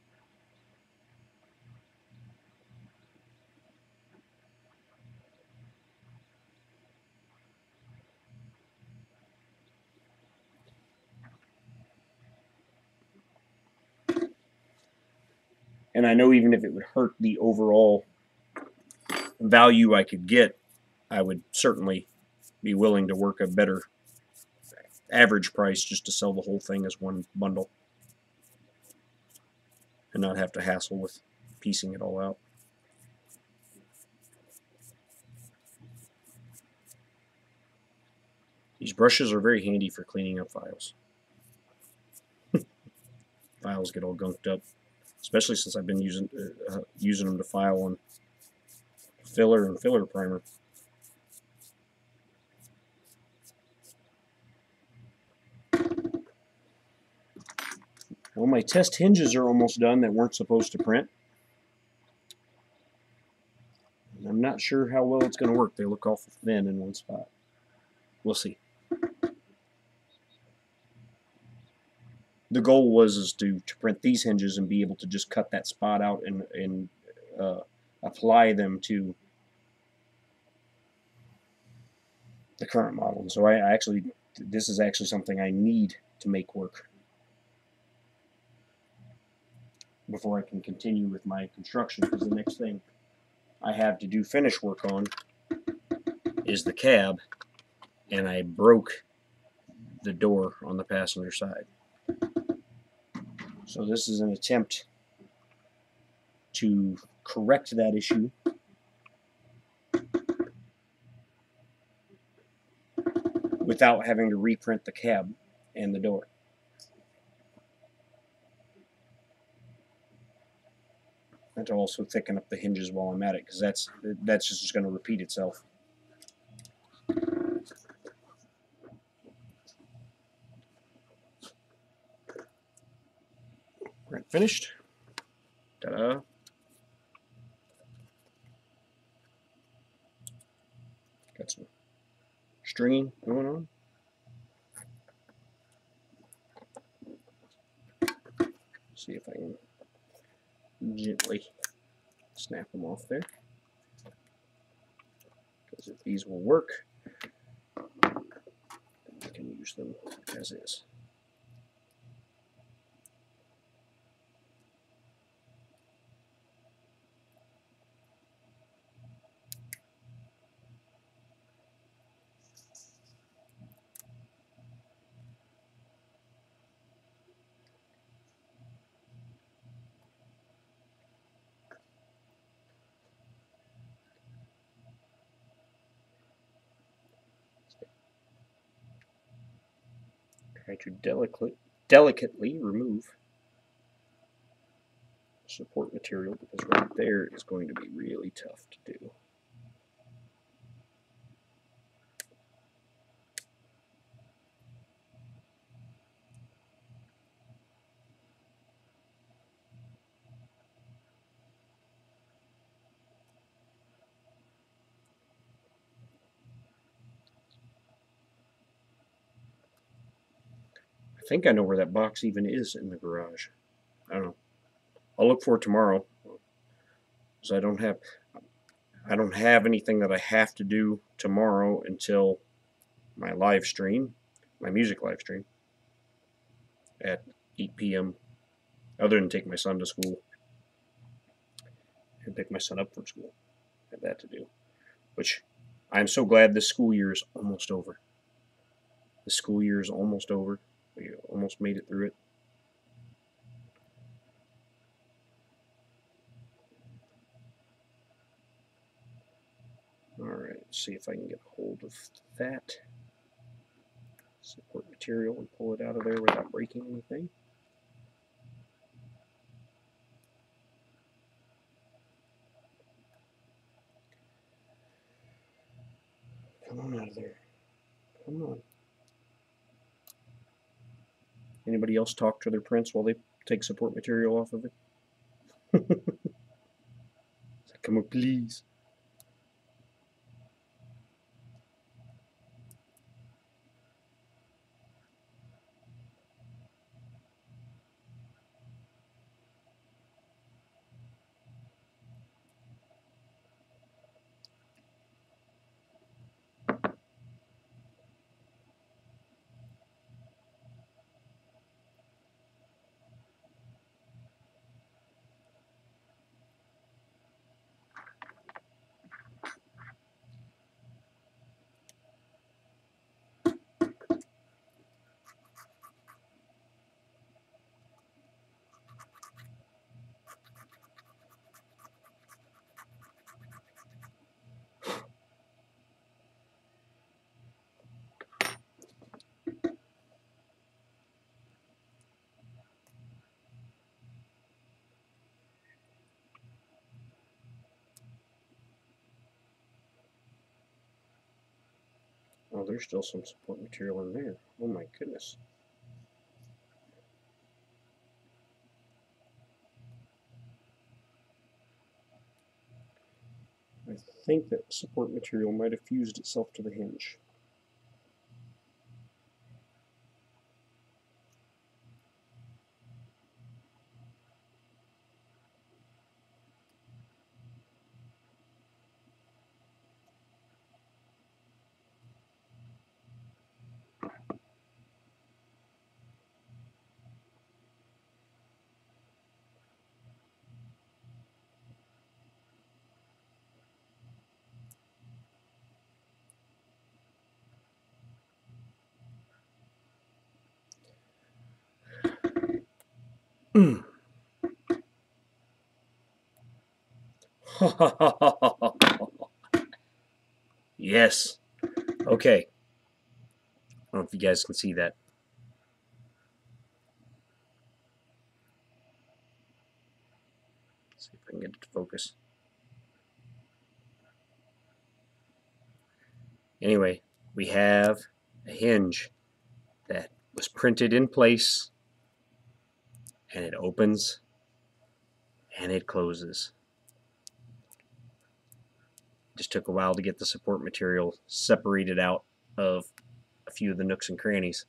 And I know even if it would hurt the overall value I could get, I would certainly be willing to work a better average price just to sell the whole thing as one bundle and not have to hassle with piecing it all out. These brushes are very handy for cleaning up files. Files get all gunked up, especially since I've been using them to file on filler and filler primer. Well, my test hinges are almost done that weren't supposed to print. And I'm not sure how well it's going to work. They look awful thin in one spot. We'll see. The goal was to print these hinges and be able to just cut that spot out and apply them to the current model. And so this is actually something I need to make work. before I can continue with my construction, because the next thing I have to do finish work on is the cab, and I broke the door on the passenger side. So this is an attempt to correct that issue without having to reprint the cab and the door. And to also thicken up the hinges while I'm at it, because that's just going to repeat itself. Right, finished. Ta-da. Got some stringing going on. See if I can gently snap them off there. Because if these will work, I can use them as is. Try to delicately remove support material, because right there is going to be really tough to do. I think I know where that box even is in the garage. I don't know. I'll look for it tomorrow. So I don't have anything that I have to do tomorrow until my live stream, my music live stream at 8 p.m. Other than take my son to school and pick my son up from school. I have that to do. Which I'm so glad this school year is almost over. The school year is almost over. We almost made it through it. Alright, let's see if I can get a hold of that support material and pull it out of there without breaking anything. Come on out of there. Come on. Anybody else talk to their prints while they take support material off of it? Come on, please. Oh, there's still some support material in there. Oh my goodness. I think that support material might have fused itself to the hinge. Yes. Okay. I don't know if you guys can see that. See if I can get it to focus. Anyway, we have a hinge that was printed in place, and it opens and it closes. Just took a while to get the support material separated out of a few of the nooks and crannies.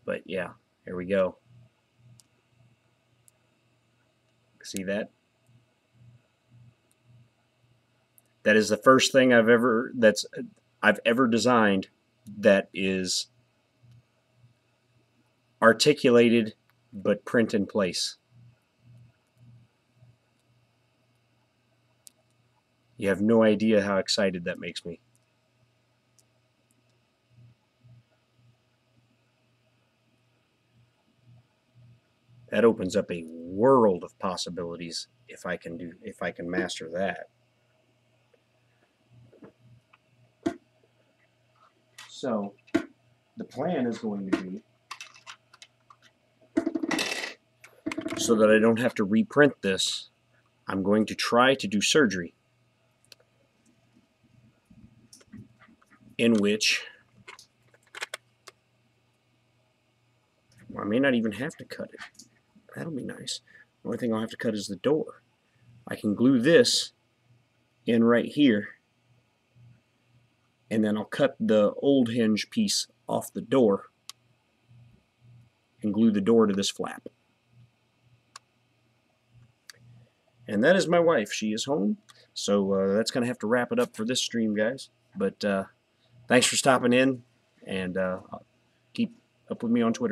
But yeah, here we go. See that? That is the first thing I've ever designed that is articulated but print in place. You have no idea how excited that makes me. That opens up a world of possibilities if I can master that. So the plan is going to be, so that I don't have to reprint this, I'm going to try to do surgery in which I may not even have to cut it. That'll be nice. The only thing I'll have to cut is the door. I can glue this in right here, and then I'll cut the old hinge piece off the door and glue the door to this flap. And that is my wife. She is home. So that's going to have to wrap it up for this stream, guys. But thanks for stopping in, and keep up with me on Twitter.